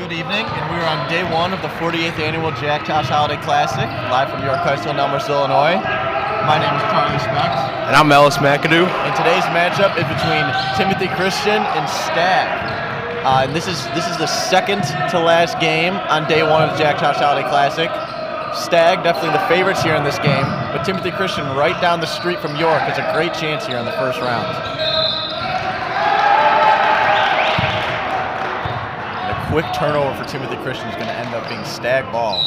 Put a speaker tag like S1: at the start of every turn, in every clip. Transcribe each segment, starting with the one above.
S1: Good evening, and we're on day one of the 48th annual Jack Tosh Holiday Classic, live from York High School in Elmhurst, Illinois. My name is Charlie Specs.
S2: And I'm Ellis McAdoo.
S1: And today's matchup is between Timothy Christian and Stagg. And this is the second to last game on day one of the Jack Tosh Holiday Classic. Stagg definitely the favorites here in this game, but Timothy Christian right down the street from York has a great chance here in the first round. Quick turnover for Timothy Christian is going to end up being Stagg ball.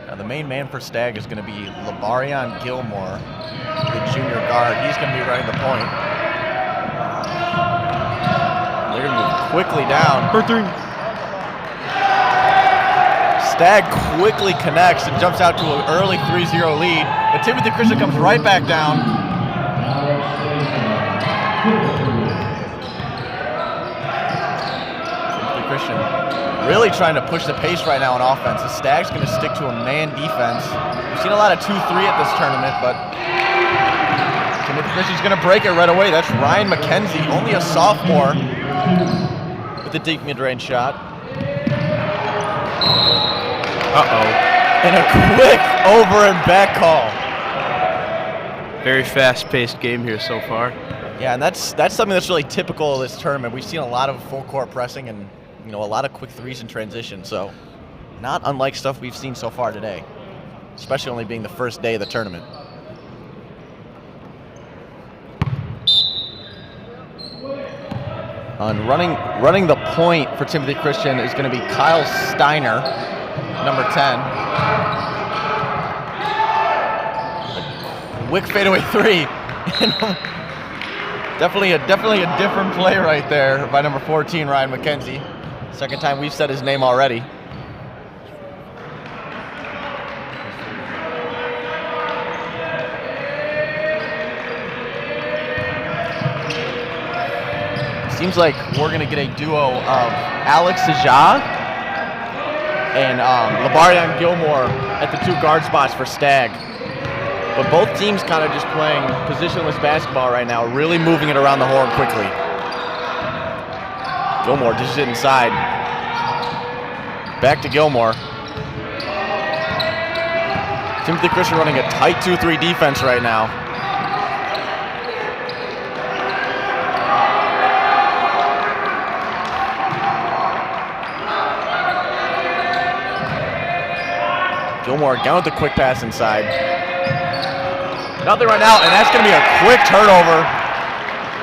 S1: Now the main man for Stagg is going to be Labarion Gilmore, the junior guard. He's going to be running the point. They're going to move quickly down.
S2: For three.
S1: Stagg quickly connects and jumps out to an early 3-0 lead, but Timothy Christian comes right back down. Christian really trying to push the pace right now on offense. The Stagg's going to stick to a man defense. We've seen a lot of 2-3 at this tournament, but Timothy Christian's going to break it right away. That's Ryan McKenzie, only a sophomore, with a deep mid-range shot.
S2: Uh-oh.
S1: And a quick over and back call.
S2: Very fast-paced game here so far.
S1: Yeah, and that's something that's really typical of this tournament. We've seen a lot of full court pressing and a lot of quick threes in transition, so not unlike stuff we've seen so far today, especially only being the first day of the tournament. On running the point for Timothy Christian is going to be Kyle Steiner, number 10. A quick fadeaway three. Definitely a different play right there by number 14, Ryan McKenzie. Second time we've said his name already. Seems like we're going to get a duo of Alex Sajah and Labarion Gilmore at the two guard spots for Stagg. But both teams kind of just playing positionless basketball right now, really moving it around the horn quickly. Gilmore dishes it inside. Back to Gilmore. Timothy Christian running a tight 2-3 defense right now. Gilmore again with the quick pass inside. Nothing right now, and that's going to be a quick turnover.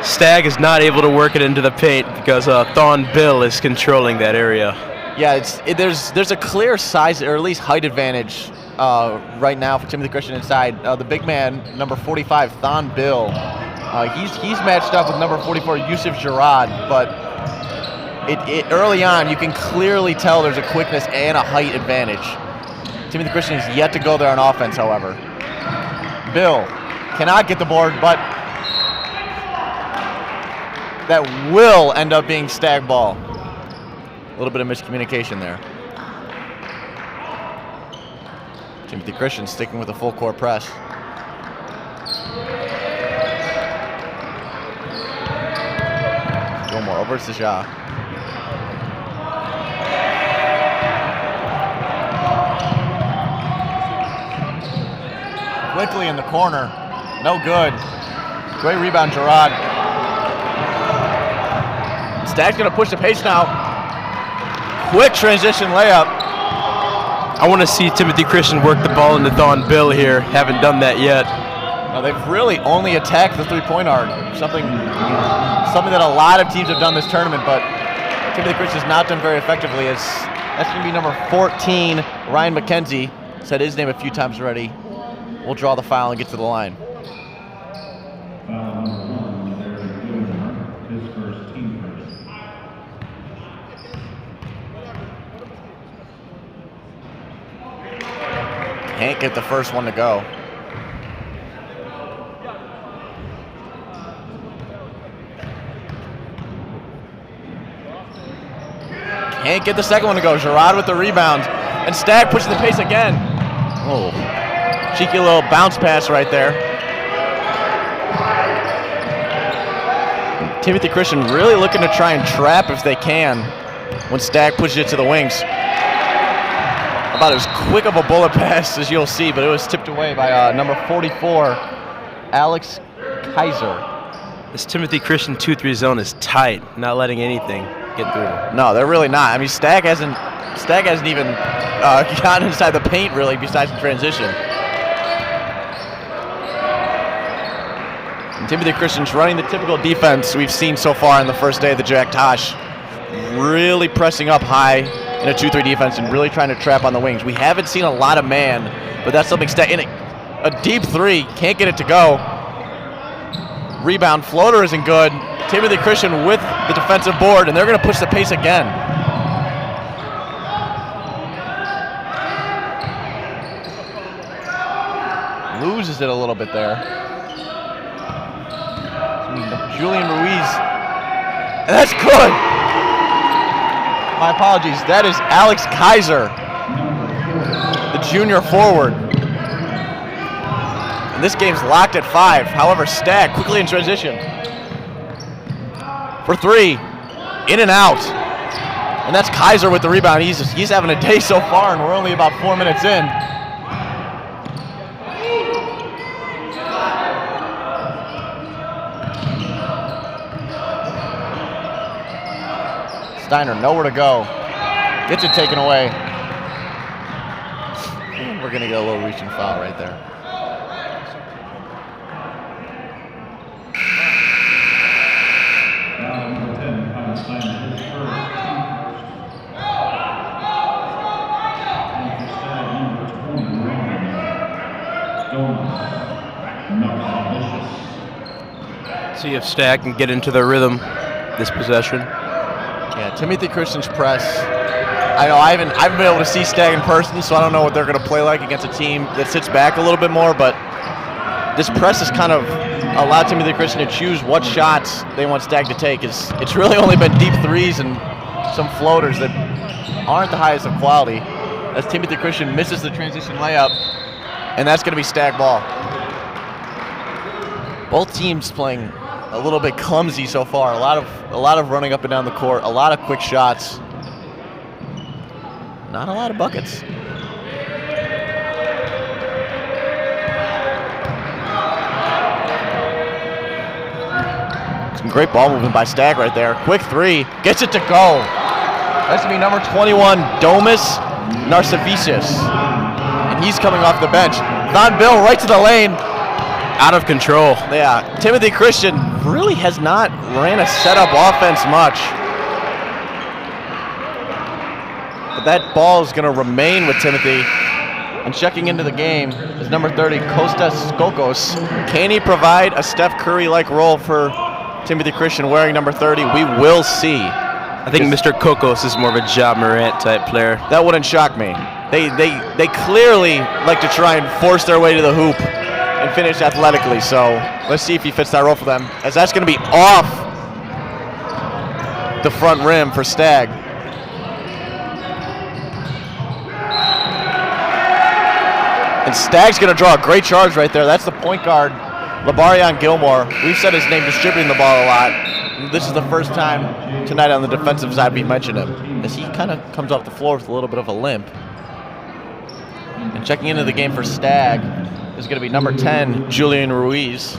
S2: Stagg is not able to work it into the paint because Thon Bill is controlling that area.
S1: Yeah, there's a clear size or at least height advantage right now for Timothy Christian inside. The big man, number 45, Thon Bill, he's matched up with number 44, Yusuf Girard, but early on you can clearly tell there's a quickness and a height advantage. Timothy Christian is yet to go there on offense, however. Bill cannot get the board, but that will end up being Stagg ball. A little bit of miscommunication there. Timothy Christian sticking with a full court press. Gilmore over to Sajah. Quickly in the corner, no good. Great rebound, Girard. Stagg's gonna push the pace now. Quick transition layup.
S2: I want to see Timothy Christian work the ball into Thon Bill here. Haven't done that yet.
S1: No, they've really only attacked the three-point arc. Something that a lot of teams have done this tournament, but Timothy Christian's not done very effectively. That's gonna be number 14, Ryan McKenzie. Said his name a few times already. We'll draw the foul and get to the line. Can't get the first one to go. Can't get the second one to go. Girard with the rebound. And Stagg pushing the pace again. Oh, cheeky little bounce pass right there. Timothy Christian really looking to try and trap if they can when Stagg pushes it to the wings. About as quick of a bullet pass as you'll see, but it was tipped away by number 44, Alex Kaiser.
S2: This Timothy Christian 2-3 zone is tight, not letting anything get through.
S1: No, they're really not. I mean, Stagg hasn't even gotten inside the paint really, besides the transition. And Timothy Christian's running the typical defense we've seen so far in the first day of the Jack Tosh. Really pressing up high in a 2-3 defense and really trying to trap on the wings. We haven't seen a lot of man, but that's something Stagg in a deep three, can't get it to go. Rebound floater isn't good. Timothy Christian with the defensive board, and they're going to push the pace again. Loses it a little bit there. Julian Ruiz. And that's good. My apologies. That is Alex Kaiser, the junior forward. And this game's locked at 5. However, Stagg quickly in transition. For 3. In and out. And that's Kaiser with the rebound. He's having a day so far, and we're only about 4 minutes in. Steiner nowhere to go. Gets it taken away. And we're going to get a little reach and foul right there.
S2: See if Stagg can get into the rhythm this possession.
S1: Yeah, Timothy Christian's press. I know I haven't been able to see Stagg in person, so I don't know what they're going to play like against a team that sits back a little bit more, but this press has kind of allowed Timothy Christian to choose what shots they want Stagg to take. It's really only been deep threes and some floaters that aren't the highest of quality, as Timothy Christian misses the transition layup, and that's going to be Stagg ball. Both teams playing a little bit clumsy so far. A lot of running up and down the court, a lot of quick shots. Not a lot of buckets. Some great ball movement by Stagg right there. Quick 3, gets it to go. That's gonna be number 21, Domus Narcivicius. And he's coming off the bench. Thon Bill right to the lane.
S2: Out of control.
S1: Yeah, Timothy Christian really has not ran a setup offense much. But that ball is going to remain with Timothy. And checking into the game is number 30, Kostas Skokos. Can he provide a Steph Curry-like role for Timothy Christian wearing number 30? We will see.
S2: I think Mr. Kokos is more of a Ja Morant type player.
S1: That wouldn't shock me. They clearly like to try and force their way to the hoop and finish athletically, so let's see if he fits that role for them, as that's going to be off the front rim for Stagg. And Stagg's going to draw a great charge right there. That's the point guard, Labarion Gilmore. We've said his name distributing the ball a lot. This is the first time tonight on the defensive side we mentioned him, as he kind of comes off the floor with a little bit of a limp. And checking into the game for Stagg is going to be number 10, Julian Ruiz.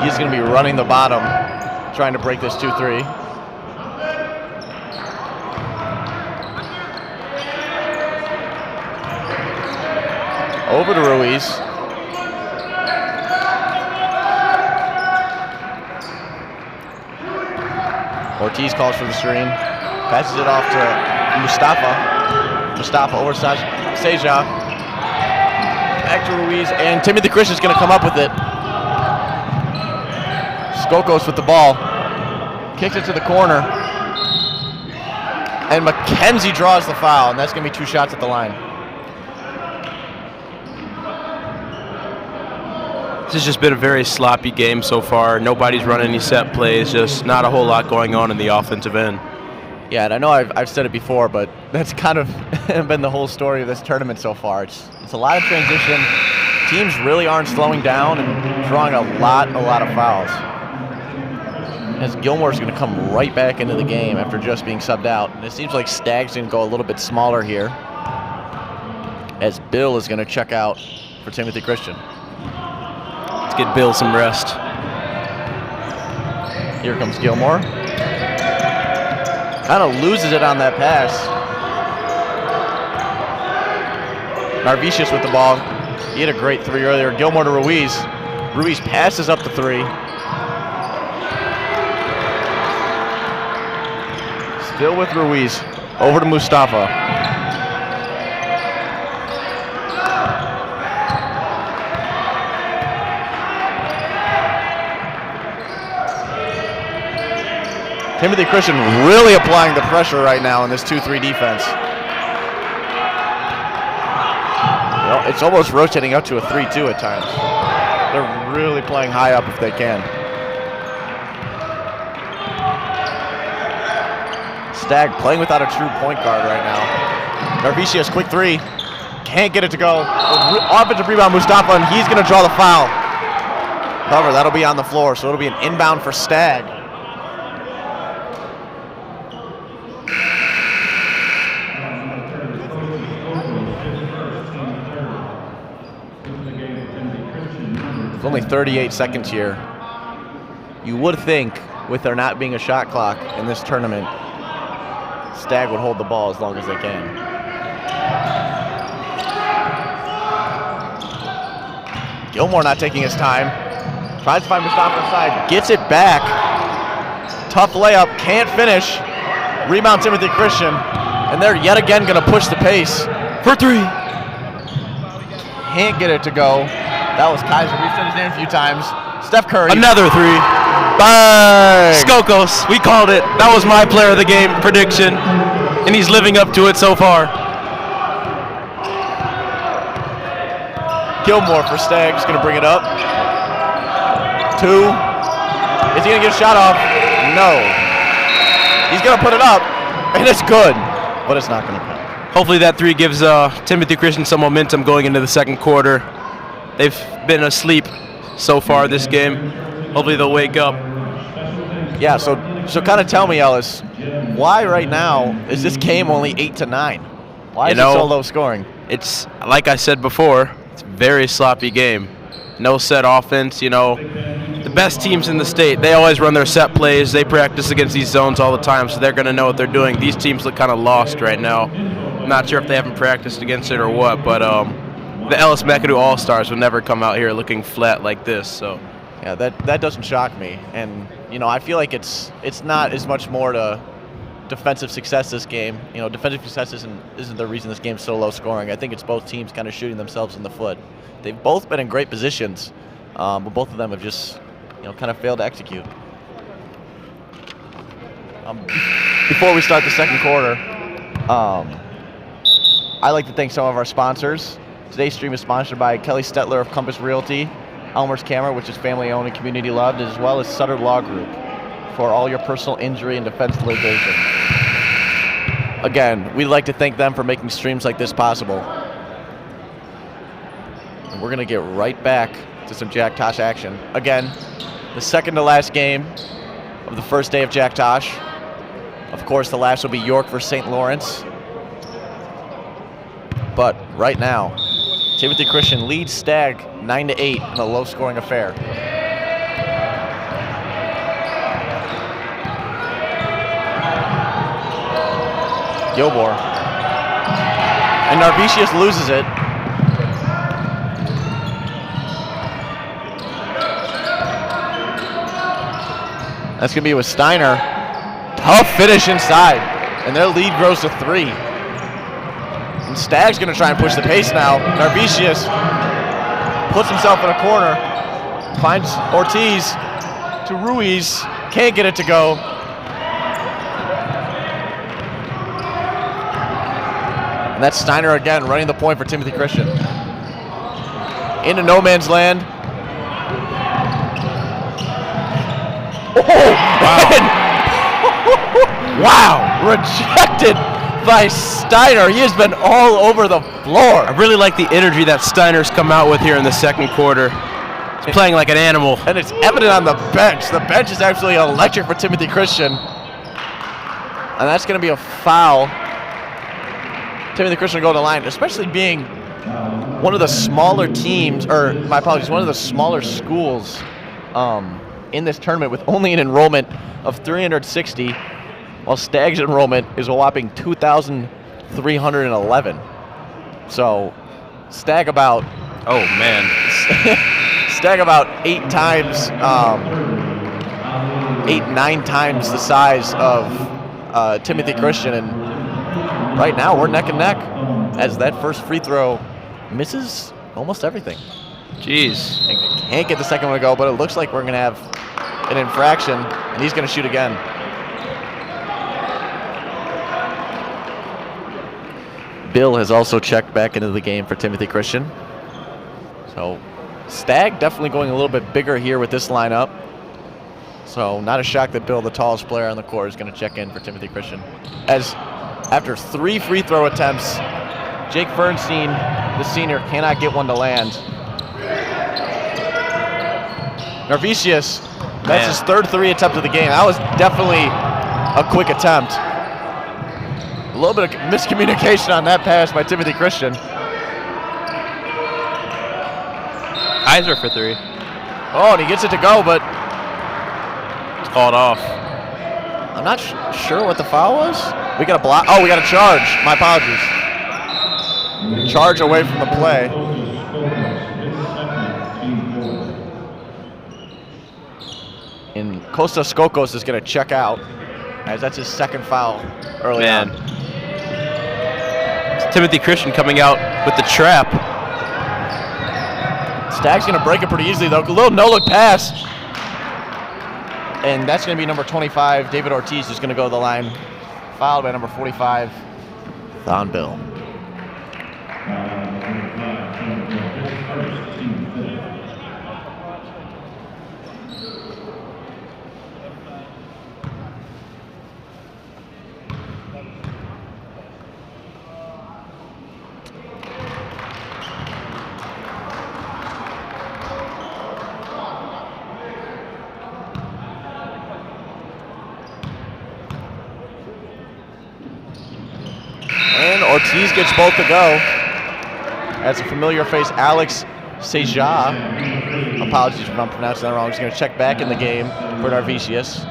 S1: He's going to be running the bottom, trying to break this 2-3. Over to Ruiz. Ortiz calls for the screen. Passes it off to Mustafa. Mustafa over Seja. Back to Ruiz, and Timothy Christian's going to come up with it. Skokos with the ball. Kicks it to the corner. And McKenzie draws the foul, and that's going to be 2 shots at the line.
S2: This has just been a very sloppy game so far. Nobody's running any set plays, just not a whole lot going on in the offensive end.
S1: Yeah, and I know I've said it before, but that's kind of been the whole story of this tournament so far. It's a lot of transition, teams really aren't slowing down and drawing a lot of fouls. As Gilmore's going to come right back into the game after just being subbed out. And it seems like Stagg's going to go a little bit smaller here, as Bill is going to check out for Timothy Christian.
S2: Let's get Bill some rest.
S1: Here comes Gilmore. Kind of loses it on that pass. Narvicius with the ball. He had a great 3 earlier. Gilmore to Ruiz. Ruiz passes up the 3. Still with Ruiz. Over to Mustafa. Timothy Christian really applying the pressure right now in this 2-3 defense. Well, it's almost rotating up to a 3-2 at times. They're really playing high up if they can. Stagg playing without a true point guard right now. Narvicius, quick 3. Can't get it to go. Offensive rebound, Mustafa, and he's going to draw the foul. However, that'll be on the floor, so it'll be an inbound for Stagg. It's only 38 seconds here. You would think, with there not being a shot clock in this tournament, Stagg would hold the ball as long as they can. Gilmore not taking his time. Tries to find Mustafa inside. Gets it back. Tough layup. Can't finish. Rebound Timothy Christian. And they're yet again going to push the pace. For 3. Can't get it to go. That was Kaiser. We've said his name a few times. Steph Curry.
S2: Another 3.
S1: Bang!
S2: Skokos, we called it. That was my player of the game prediction, and he's living up to it so far.
S1: Gilmore for Stagg, just going to bring it up. 2. Is he going to get a shot off? No. He's going to put it up, and it's good, but it's not going to count.
S2: Hopefully that 3 gives Timothy Christian some momentum going into the second quarter. They've been asleep so far this game. Hopefully they'll wake up.
S1: Yeah, so kind of tell me, Ellis, why right now is this game only 8-9? Why is it so low scoring?
S2: It's, like I said before, it's a very sloppy game. No set offense, The best teams in the state, they always run their set plays. They practice against these zones all the time, so they're going to know what they're doing. These teams look kind of lost right now. I'm not sure if they haven't practiced against it or what, but the Ellis McAdoo All-Stars would never come out here looking flat like this, so.
S1: Yeah, that doesn't shock me, and I feel like it's not as much more to defensive success this game. Defensive success isn't the reason this game's so low scoring. I think it's both teams kind of shooting themselves in the foot. They've both been in great positions, but both of them have just kind of failed to execute. Before we start the second quarter, I'd like to thank some of our sponsors. Today's stream is sponsored by Kelly Stetler of Compass Realty, Elmer's Camera, which is family owned and community loved, as well as Sutter Law Group for all your personal injury and defense litigation. Again, we'd like to thank them for making streams like this possible. And we're going to get right back to some Jack Tosh action. Again, the second to last game of the first day of Jack Tosh. Of course, the last will be York versus St. Lawrence. But right now, Timothy Christian leads Stagg 9-8 in a low-scoring affair. Gilmore. And Narvicius loses it. That's going to be with Steiner. Tough finish inside. And their lead grows to 3. And Stagg's going to try and push the pace now. Narvicius puts himself in a corner. Finds Ortiz to Ruiz. Can't get it to go. And that's Steiner again running the point for Timothy Christian. Into no man's land. Oh!
S2: Wow.
S1: Wow! Rejected by Steiner. He has been all over the floor.
S2: I really like the energy that Steiner's come out with here in the second quarter. He's playing like an animal.
S1: And it's evident on the bench. The bench is actually electric for Timothy Christian. And that's going to be a foul. Timothy Christian will go to the line, especially being one of the smaller teams, or my apologies, one of the smaller schools in this tournament with only an enrollment of 360, while Stagg's enrollment is a whopping 2,311. So Stagg about...
S2: Oh, man.
S1: Stagg about 8 times, 9 times the size of Timothy Christian, and right now we're neck and neck as that first free throw misses almost everything.
S2: Jeez.
S1: And can't get the second one to go, but it looks like we're going to have an infraction, and he's going to shoot again. Bill has also checked back into the game for Timothy Christian. So Stagg definitely going a little bit bigger here with this lineup. So not a shock that Bill, the tallest player on the court, is going to check in for Timothy Christian. As after 3 free throw attempts, Jake Bernstein, the senior, cannot get one to land. Narvicius, that's his 3rd 3 attempt of the game. That was definitely a quick attempt. A little bit of miscommunication on that pass by Timothy Christian.
S2: Iser for 3.
S1: Oh, and he gets it to go, but
S2: it's called off.
S1: I'm not sure what the foul was. We got a block. Oh, we got a charge. My apologies. Charge away from the play. And Costa Skokos is going to check out, as that's his 2nd foul early on.
S2: It's Timothy Christian coming out with the trap.
S1: Stagg's going to break it pretty easily, though. A little no-look pass. And that's going to be number 25, David Ortiz, who's going to go to the line, fouled by number 45, Thon Bill. Ortiz gets both to go. As a familiar face, Alex Seja. Apologies if I'm pronouncing that wrong. He's going to check back in the game for Narvicius.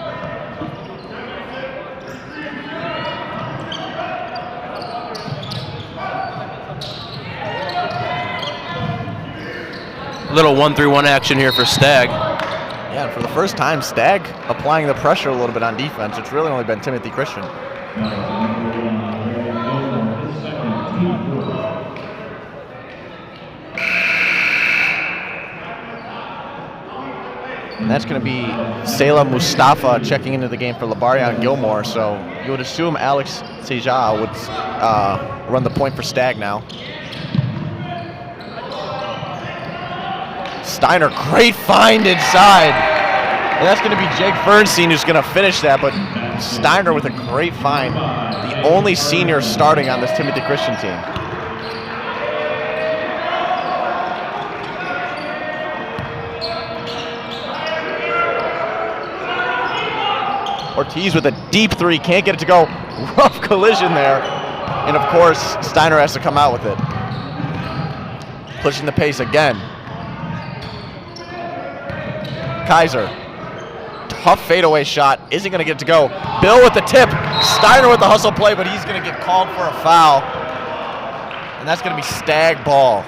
S2: Little 1-3-1 action here for Stagg.
S1: Yeah, and for the first time, Stagg applying the pressure a little bit on defense. It's really only been Timothy Christian. And that's going to be Salem Mustafa checking into the game for Labarion Gilmore. So you would assume Alex Seja would run the point for Stagg now. Steiner, great find inside. And that's going to be Jake Bernstein who's going to finish that, but Steiner with a great find. The only senior starting on this Timothy Christian team. Ortiz with a deep 3, can't get it to go. Rough collision there. And of course, Steiner has to come out with it. Pushing the pace again. Kaiser, tough fadeaway shot, isn't going to get it to go. Bill with the tip, Steiner with the hustle play, but he's going to get called for a foul. And that's going to be Stagg ball.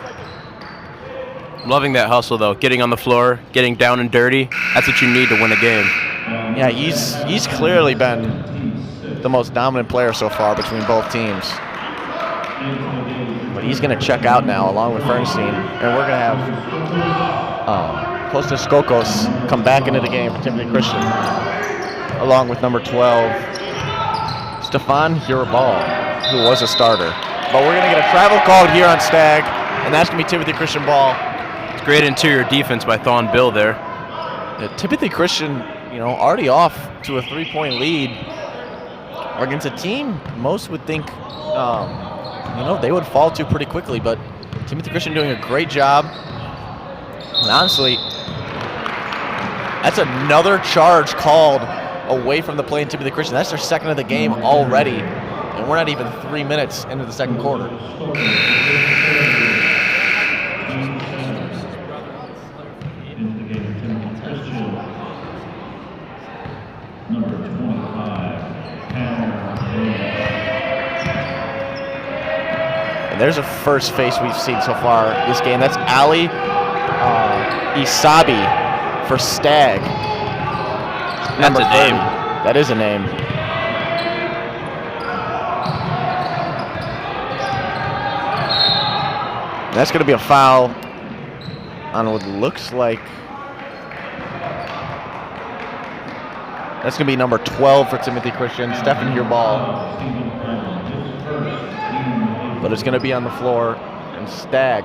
S2: Loving that hustle though, getting on the floor, getting down and dirty. That's what you need to win a game.
S1: Yeah, he's clearly been the most dominant player so far between both teams. But he's going to check out now along with Bernstein. And we're going to have Kostas Skokos come back into the game for Timothy Christian, along with number 12, Stefan Hirabal, who was a starter. But we're going to get a travel called here on Stagg, and that's going to be Timothy Christian ball.
S2: It's great interior defense by Thon Bill there.
S1: Timothy Christian, already off to a 3-point lead. against a team most would think, they would fall to pretty quickly, but Timothy Christian doing a great job. And honestly, that's another charge called away from the play in Timothy Christian. That's their second of the game already, and we're not even 3 minutes into the second quarter. And there's a first face we've seen so far this game. That's Ali Isabi for Stagg.
S2: That's a name.
S1: That is a name. That's going to be a foul on what looks like. That's going to be number 12 for Timothy Christian. Stefan, your ball. But it's going to be on the floor, and Stagg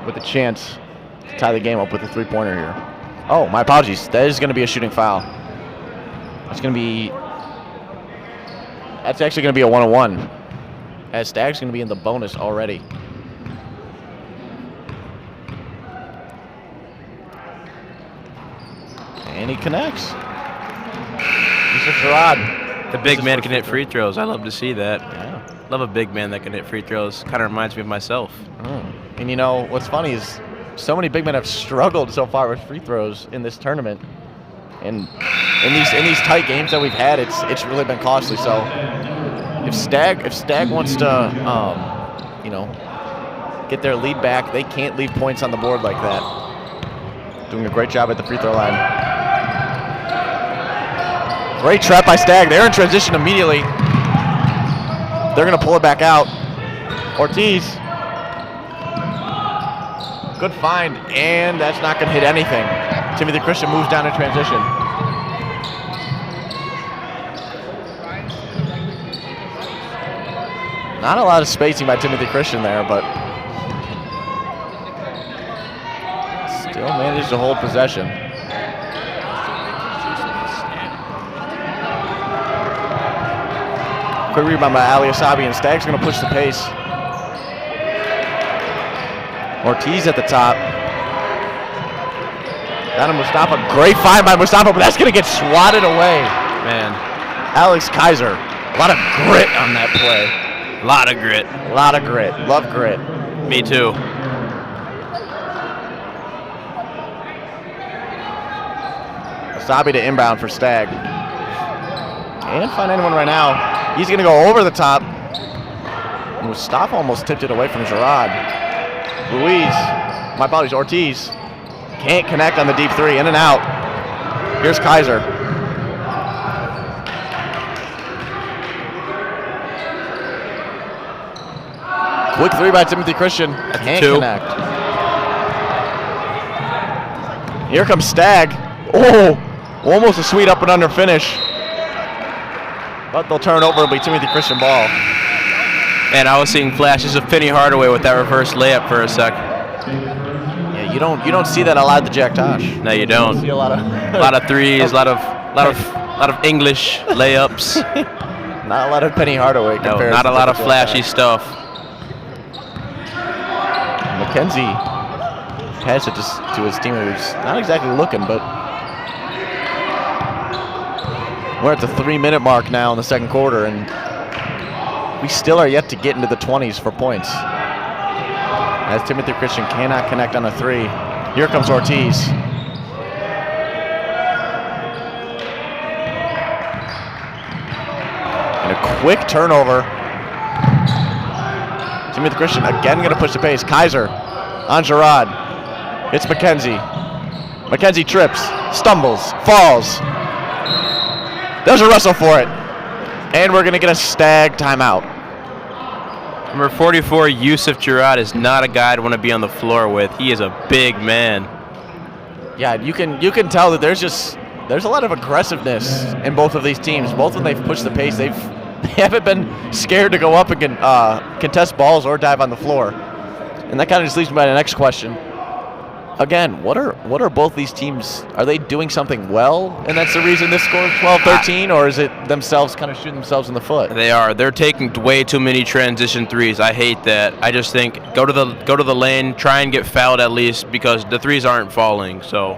S1: with a chance to tie the game up with a three-pointer here. Oh, my apologies. That is going to be a shooting foul. That's actually going to be a 1-on-1, as Stagg's going to be in the bonus already. And he connects. Mr. Sherrod.
S2: The big man can hit free throws. I love to see that.
S1: Yeah.
S2: Love a big man that can hit free throws. Kind of reminds me of myself.
S1: And what's funny is so many big men have struggled so far with free throws in this tournament. And in these tight games that we've had, it's really been costly. So if Stagg wants to get their lead back, they can't leave points on the board like that. Doing a great job at the free throw line. Great trap by Stagg. They're in transition immediately. They're going to pull it back out. Ortiz. Good find, and that's not going to hit anything. Timothy Christian moves down in transition. Not a lot of spacing by Timothy Christian there, but still managed to hold possession. Quick rebound by Ali Asabi, and Stagg's going to push the pace. Ortiz at the top. Down to Mustafa. Great find by Mustafa, but that's going to get swatted away.
S2: Man.
S1: Alex Kaiser. A lot of grit on that play.
S2: A lot of grit.
S1: A lot of grit. Love grit.
S2: Me too.
S1: Asabi to inbound for Stagg. Can't find anyone right now. He's going to go over the top. Mustafa almost tipped it away from Gerard. Ortiz. Can't connect on the deep three. In and out. Here's Kaiser. Quick three by Timothy Christian. Can't connect. Here comes Stagg. Oh, almost a sweet up and under finish. But they'll turn over. It'll be Timothy Christian ball.
S2: And I was seeing flashes of Penny Hardaway with that reverse layup for a sec.
S1: Yeah, you don't see that a lot at the Jack Tosh.
S2: No, you don't.
S1: You see a lot of
S2: threes, a lot of English layups.
S1: Not a lot of Penny Hardaway.
S2: No, not a lot of flashy stuff.
S1: McKenzie has it to his team who's not exactly looking, but we're at the 3-minute mark now in the second quarter, and we still are yet to get into the 20s for points. As Timothy Christian cannot connect on a three. Here comes Ortiz. And a quick turnover. Timothy Christian again going to push the pace. Kaiser on Gerard. It's McKenzie. McKenzie trips, stumbles, falls. There's a wrestle for it. And we're going to get a Stagg timeout.
S2: Number 44, Yusuf Gerard, is not a guy I'd want to be on the floor with. He is a big man.
S1: Yeah, you can tell that there's a lot of aggressiveness in both of these teams. Both when they've pushed the pace, they haven't been scared to go up and contest balls or dive on the floor. And that kind of just leads me to the next question. Again, what are both these teams? Are they doing something well, and that's the reason this score is 12-13, or is it themselves kind of shooting themselves in the foot?
S2: They are. They're taking way too many transition threes. I hate that. I just think go to the lane, try and get fouled at least, because the threes aren't falling. So.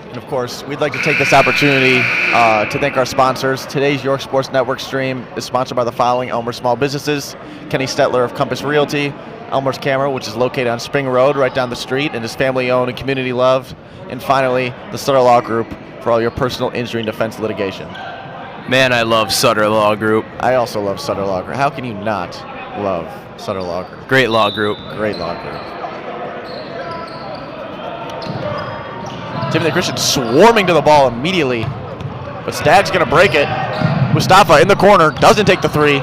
S1: And of course, we'd like to take this opportunity to thank our sponsors. Today's York Sports Network stream is sponsored by the following Elmer Small Businesses: Kenny Stetler of Compass Realty, Elmer's Camera, which is located on Spring Road right down the street and is family-owned and community-loved. And finally, the Sutter Law Group for all your personal injury and defense litigation.
S2: Man, I love Sutter Law Group.
S1: I also love Sutter Law Group. How can you not love Sutter Law Group?
S2: Great law group.
S1: Great law group. Timothy Christian swarming to the ball immediately, but Stagg's going to break it. Mustafa in the corner, doesn't take the three.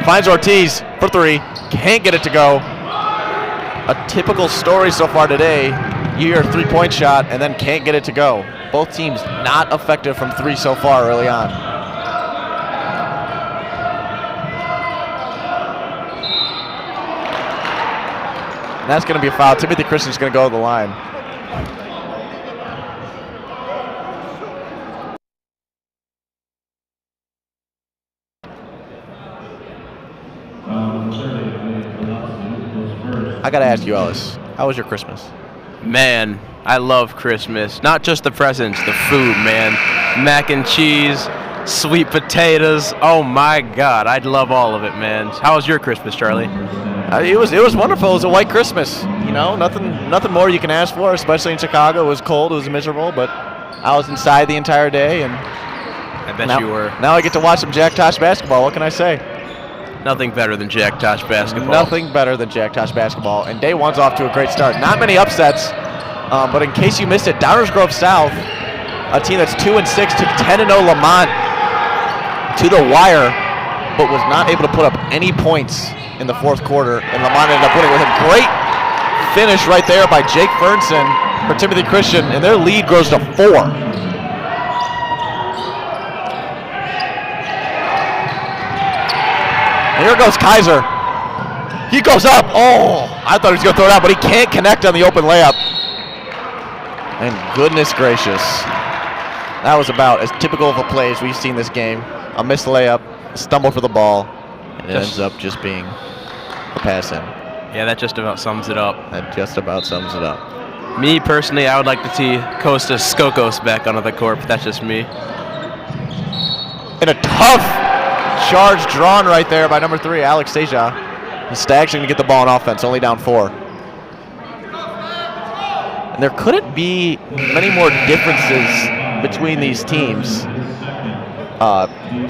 S1: Finds Ortiz for three, can't get it to go. A typical story so far today. You hear a three-point shot and then can't get it to go. Both teams not effective from three so far early on. And that's going to be a foul. Timothy Christian's going to go to the line. I gotta ask you, Ellis, how was your Christmas?
S2: Man, I love Christmas. Not just the presents, the food, man. Mac and cheese, sweet potatoes. Oh my God, I'd love all of it, man. How was your Christmas, Charlie?
S1: It was wonderful. It was a white Christmas. You know, nothing more you can ask for, especially in Chicago. It was cold, it was miserable, but I was inside the entire day, and
S2: I bet you were.
S1: Now I get to watch some Jack Tosh basketball. What can I say?
S2: Nothing better than Jack Tosh basketball.
S1: Nothing better than Jack Tosh basketball. And day one's off to a great start. Not many upsets, but in case you missed it, Downers Grove South, a team that's 2-6, took 10-0 Lamont to the wire, but was not able to put up any points in the fourth quarter. And Lamont ended up winning with a great finish right there by Jake Fernson for Timothy Christian, and their lead grows to 4. Here goes Kaiser. He goes up. Oh, I thought he was going to throw it out, but he can't connect on the open layup. And goodness gracious. That was about as typical of a play as we've seen this game. A missed layup, a stumble for the ball, and it ends up just being a pass in.
S2: Yeah, that just about sums it up.
S1: That just about sums it up.
S2: Me, personally, I would like to see Kostas Skokos back onto the court, but that's just me.
S1: And a tough charge drawn right there by number 3, Alex Seja. The Stags are going to get the ball on offense, only down 4. And there couldn't be many more differences between these teams.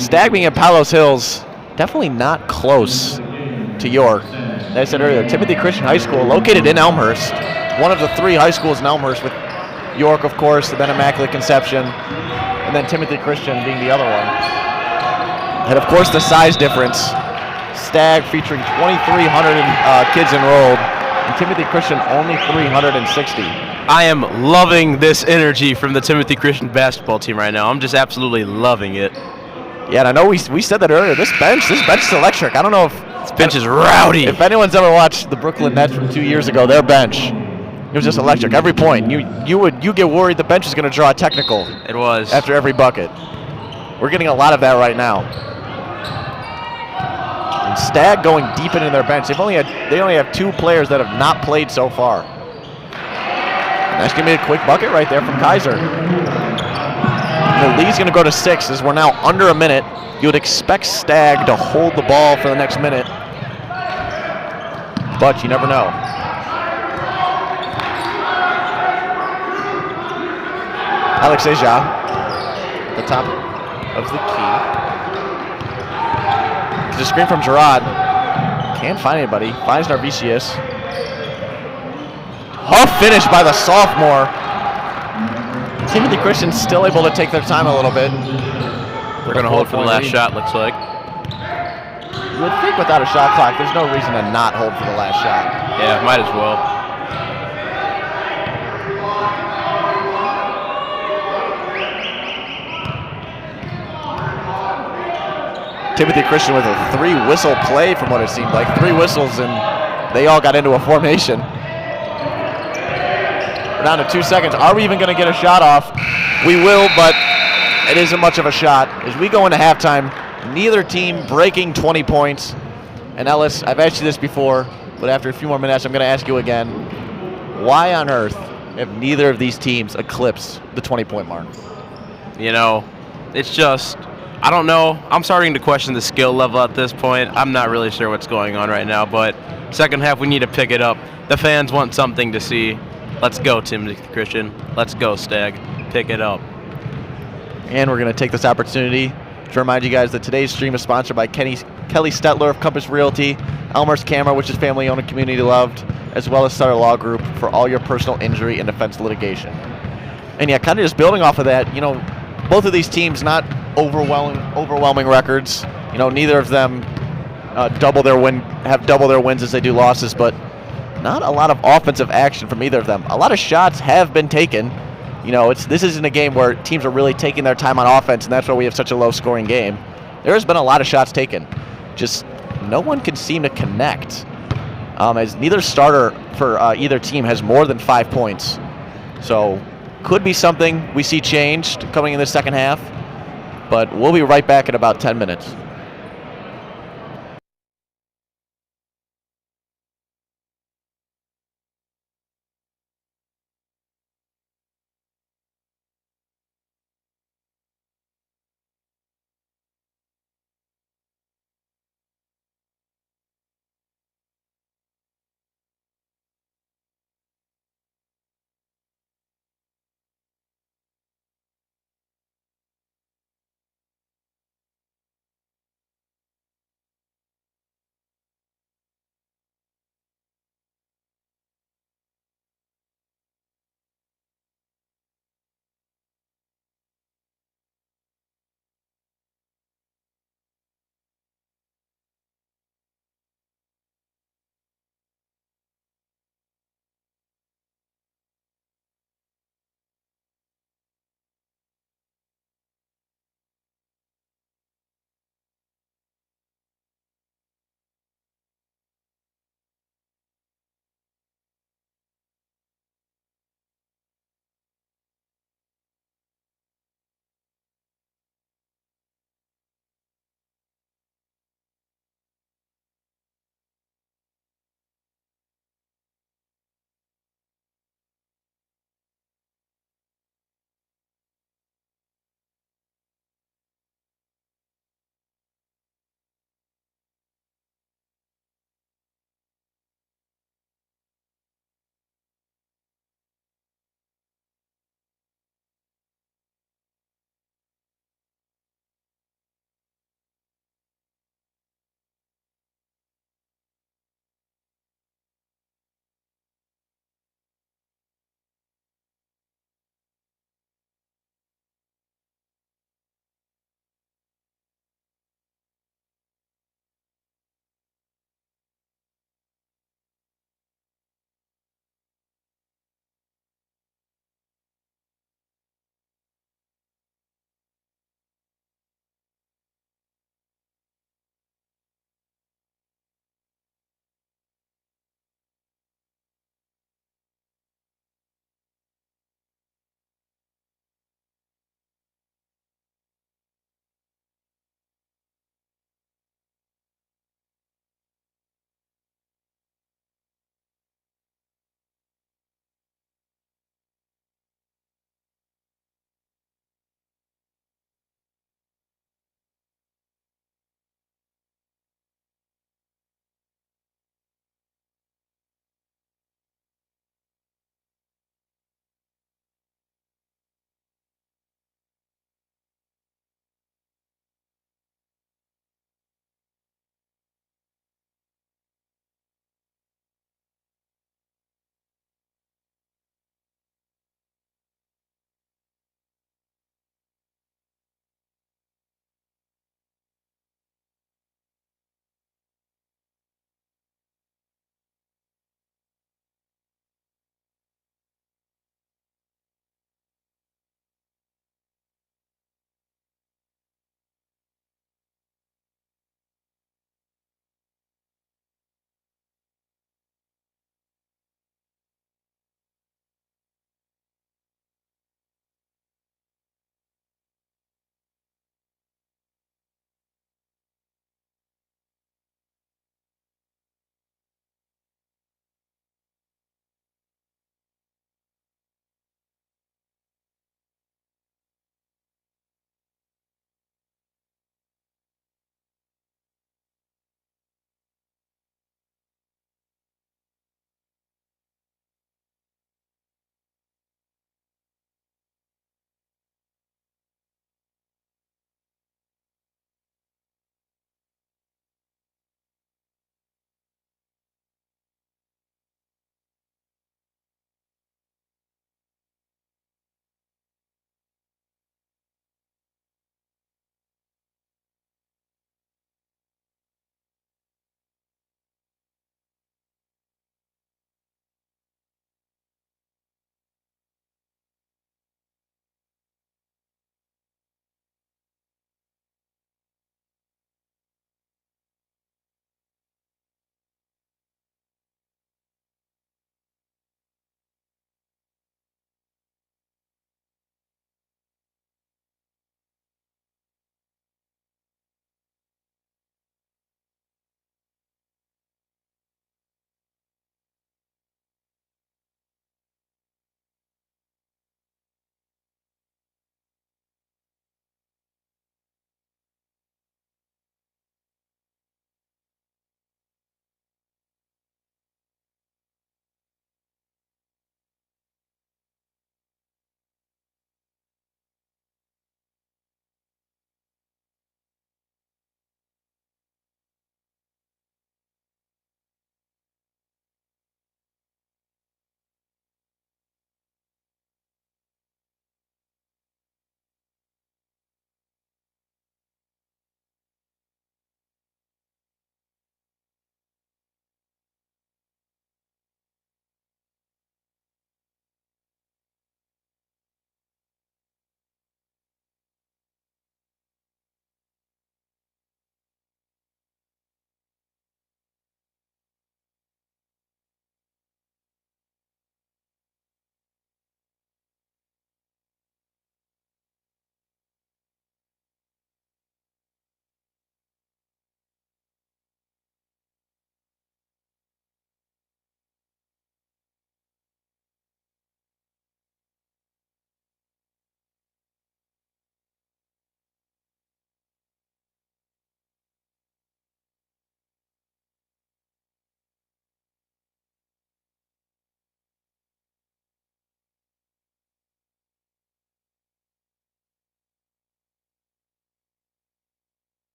S1: Stagg being at Palos Hills, definitely not close to York. As I said earlier, Timothy Christian High School, located in Elmhurst, one of the 3 high schools in Elmhurst, with York, of course, and then Immaculate Conception, and then Timothy Christian being the other one. And of course, the size difference. Stagg featuring 2,300 kids enrolled, and Timothy Christian only 360.
S2: I am loving this energy from the Timothy Christian basketball team right now. I'm just absolutely loving it.
S1: Yeah, and I know we said that earlier. This bench is electric. I don't know if
S2: this bench is rowdy.
S1: If anyone's ever watched the Brooklyn Nets from 2 years ago, their bench, it was just electric. Every point, you get worried the bench is going to draw a technical.
S2: It was
S1: after every bucket. We're getting a lot of that right now. And Stagg going deep into their bench. They only have 2 players that have not played so far. And that's going to be a quick bucket right there from Kaiser. The lead's going to go to 6 as we're now under a minute. You would expect Stagg to hold the ball for the next minute, but you never know. Alex Seja, the top of the key. There's a screen from Gerard. Can't find anybody. Finds Narvicius. Huff finish by the sophomore. Timothy Christian's still able to take their time a little bit.
S2: They're going to hold for the last shot, looks like.
S1: You would think without a shot clock, there's no reason to not hold for the last shot.
S2: Yeah, might as well.
S1: Timothy Christian with a 3-whistle play from what it seemed like. 3 whistles and they all got into a formation. down to 2 seconds. Are we even going to get a shot off? We will, but it isn't much of a shot. As we go into halftime, neither team breaking 20 points. And Ellis, I've asked you this before, but after a few more minutes, I'm going to ask you again. Why on earth have neither of these teams eclipsed the 20-point mark?
S2: You know, it's just, I don't know. I'm starting to question the skill level at this point. I'm not really sure what's going on right now, but second half we need to pick it up. The fans want something to see. Let's go, Timothy Christian. Let's go, Stagg. Pick it up.
S1: And we're going to take this opportunity to remind you guys that today's stream is sponsored by Kelly Stetler of Compass Realty, Elmer's Camera, which is family-owned and community-loved, as well as Sutter Law Group for all your personal injury and defense litigation. And yeah, kind of just building off of that, you know, both of these teams not overwhelming records. You know, neither of them have double their wins as they do losses, but not a lot of offensive action from either of them. A lot of shots have been taken. You know, this isn't a game where teams are really taking their time on offense, and that's why we have such a low-scoring game. There has been a lot of shots taken. Just no one can seem to connect, as neither starter for either team has more than 5 points. So could be something we see changed coming in the second half, but we'll be right back in about 10 minutes.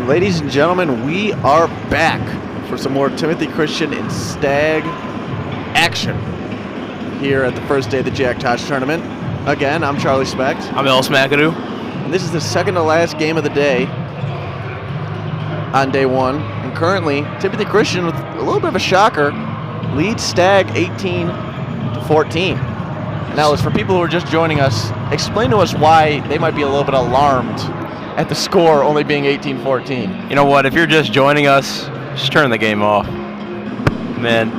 S1: And ladies and gentlemen, we are back for some more Timothy Christian and Stagg action here at the first day of the Jack Tosh tournament. Again, I'm Charlie Specht.
S2: I'm Ellis McAdoo.
S1: And this is the second to last game of the day on day one. And currently, Timothy Christian, with a little bit of a shocker, leads Stagg 18-14. Now, as for people who are just joining us, explain to us why they might be a little bit alarmed at the score only being 18-14.
S2: You know what? If you're just joining us, just turn the game off. Man,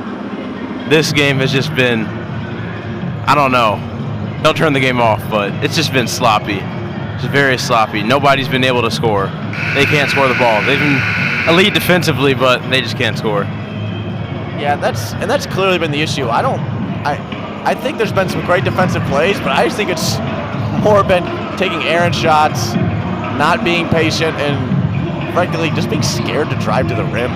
S2: this game has just been, I don't know. Don't turn the game off, but it's just been sloppy. It's very sloppy. Nobody's been able to score. They can't score the ball. They've been elite defensively, but they just can't score.
S1: Yeah, that's clearly been the issue. I think there's been some great defensive plays, but I just think it's more been taking errant shots, not being patient, and frankly just being scared to drive to the rim.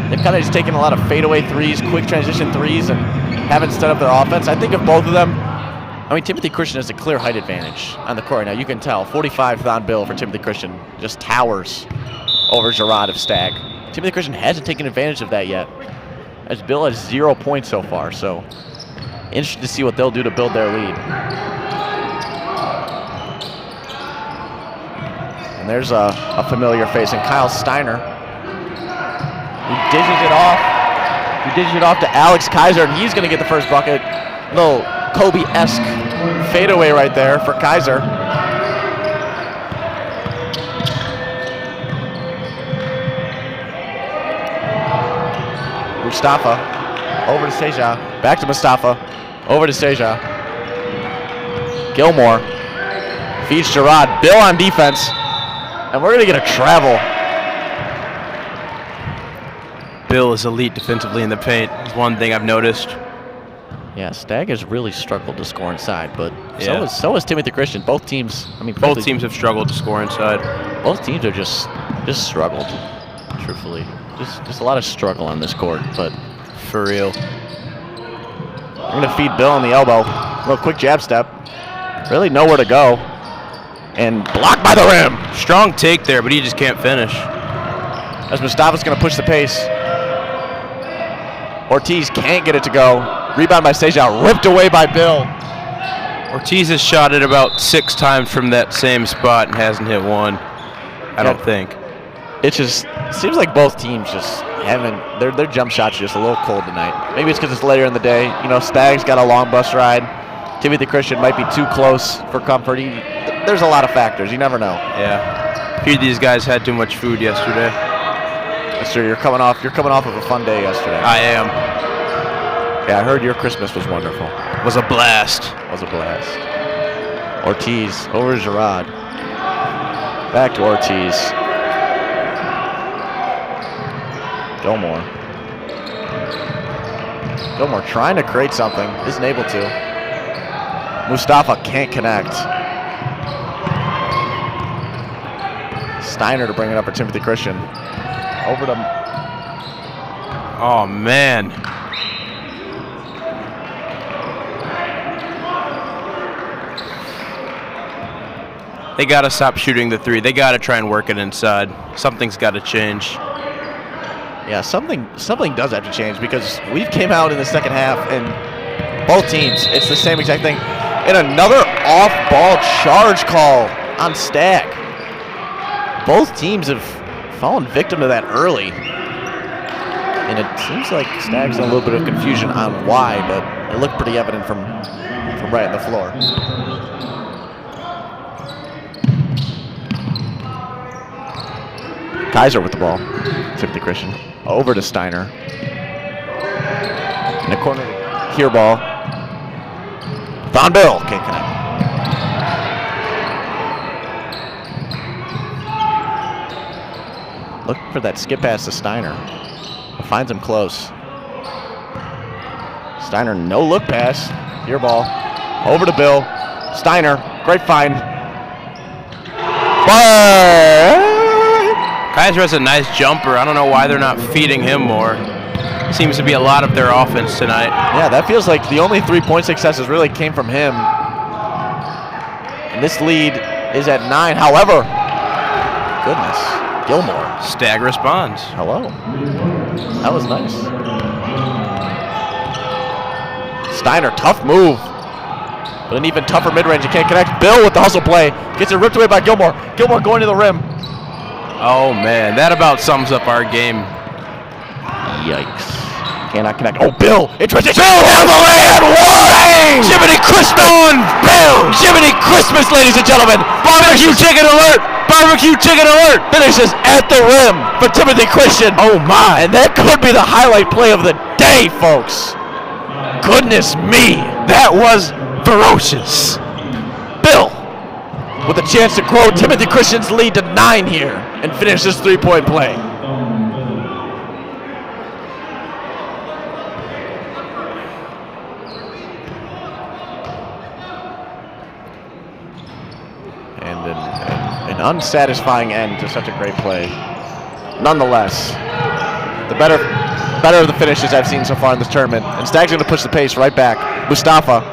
S1: They've kind of just taken a lot of fadeaway threes, quick transition threes, and haven't set up their offense. I think of both of them, I mean, Timothy Christian has a clear height advantage on the court. Now, you can tell, 45 Thon Bill for Timothy Christian just towers over Gerard of Stagg. Timothy Christian hasn't taken advantage of that yet, as Bill has 0 points so far, so interested to see what they'll do to build their lead. And there's a familiar face in Kyle Steiner. He dishes it off. He dishes it off to Alex Kaiser, and he's going to get the first bucket. Little Kobe-esque fadeaway right there for Kaiser. Mustafa over to Seja. Back to Mustafa. Over to Seja. Gilmore feeds Gerard. Bill on defense. And we're going to get a travel.
S2: Bill is elite defensively in the paint. It's one thing I've noticed.
S1: Yeah, Stagg has really struggled to score inside, but
S2: Yeah.
S1: so has Timothy Christian. Both teams, I mean,
S2: Both teams have struggled to score inside.
S1: both teams are just struggled, truthfully. Just a lot of struggle on this court, but
S2: For real.
S1: we're going to feed Bill on the elbow. A little quick jab step. Really nowhere to go. And blocked by the rim.
S2: Strong take there, but he just can't finish.
S1: As Mustafa's going to push the pace. Ortiz can't get it to go. Rebound by Seja, ripped away by Bill.
S2: Ortiz has shot it about 6 times from that same spot and hasn't hit one. I don't think.
S1: It just seems like both teams just haven't, their jump shots are just a little cold tonight. Maybe it's because it's later in the day. You know, Stagg's got a long bus ride. Timothy Christian might be too close for comfort. There's a lot of factors. You never know.
S2: Yeah. A few of these guys had too much food yesterday.
S1: That's true. You're coming off of a fun day yesterday.
S2: I am.
S1: Yeah, I heard your Christmas was wonderful.
S2: It was a blast.
S1: It was a blast. Ortiz over to Gerard. Back to Ortiz. Gilmore. Gilmore trying to create something. Isn't able to. Mustafa can't connect. Steiner to bring it up for Timothy Christian. Over to...
S2: Oh, man. They got to stop shooting the three. They got to try and work it inside. Something's got to change.
S1: Yeah, something does have to change, because we came out in the second half and both teams, it's the same exact thing. And another off-ball charge call on Stagg. Both teams have fallen victim to that early. And it seems like Stagg's in a little bit of confusion on why, but it looked pretty evident from right on the floor. Kaiser with the ball. Timothy Christian. Over to Steiner. In the corner. Here ball. Thon Bill can't connect. Looking for that skip pass to Steiner. Finds him close. Steiner, no look pass. Here ball. Over to Bill. Steiner, great find.
S2: Kaiser has a nice jumper. I don't know why they're not feeding him more. Seems to be a lot of their offense tonight.
S1: Yeah, that feels like the only 3-point successes really came from him. And this lead is at 9. However, goodness. Gilmore.
S2: Stagg responds.
S1: Hello. That was nice. Steiner, tough move. But an even tougher mid-range. He can't connect. Bill with the hustle play. Gets it ripped away by Gilmore. Gilmore going to the rim.
S2: Oh, man. That about sums up our game.
S1: Yikes. Cannot connect. Oh, Bill! In transition! Bill on the land! One! Jiminy Christmas! Bill! Jiminy Christmas, ladies and gentlemen! Barbecue chicken alert! Barbecue chicken alert! Finishes at the rim for Timothy Christian. Oh, my. And that could be the highlight play of the day, folks. Goodness me.
S2: That was ferocious.
S1: Bill with a chance to grow Timothy Christian's lead to 9 here and finish this three-point play. And an unsatisfying end to such a great play. Nonetheless, the better of the finishes I've seen so far in this tournament. And Stagg's going to push the pace right back. Mustafa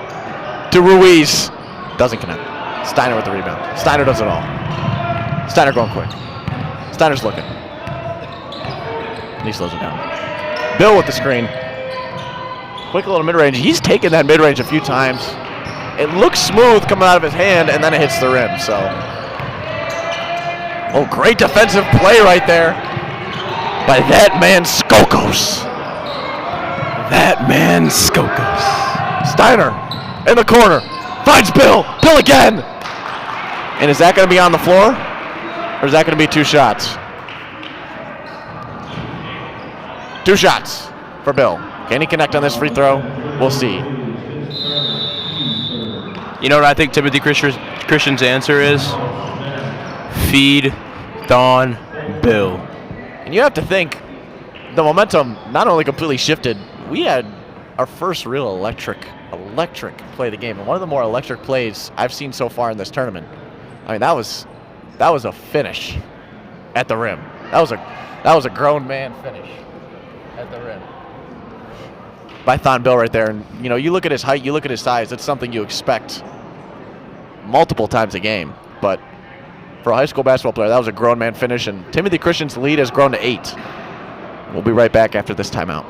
S1: to Ruiz. Doesn't connect. Steiner with the rebound. Steiner does it all. Steiner going quick. Steiner's looking. And he slows it down. Bill with the screen. Quick little mid-range. He's taken that mid-range a few times. It looks smooth coming out of his hand, and then it hits the rim. So, oh, great defensive play right there by that man Skokos.
S2: That man Skokos.
S1: Steiner in the corner. Finds Bill. Bill again. And is that going to be on the floor? Or is that going to be 2 shots? 2 shots for Bill. Can he connect on this free throw? We'll see.
S2: You know what I think Timothy Christian's answer is? Feed Thon Bill.
S1: And you have to think, the momentum not only completely shifted, we had our first real electric play of the game, and one of the more electric plays I've seen so far in this tournament. I mean, that was a finish at the rim. That was a grown man finish at the rim by Thon Bill right there. And you know, you look at his height, you look at his size. It's something you expect multiple times a game, but for a high school basketball player, that was a grown man finish. And Timothy Christian's lead has grown to 8. We'll be right back after this timeout.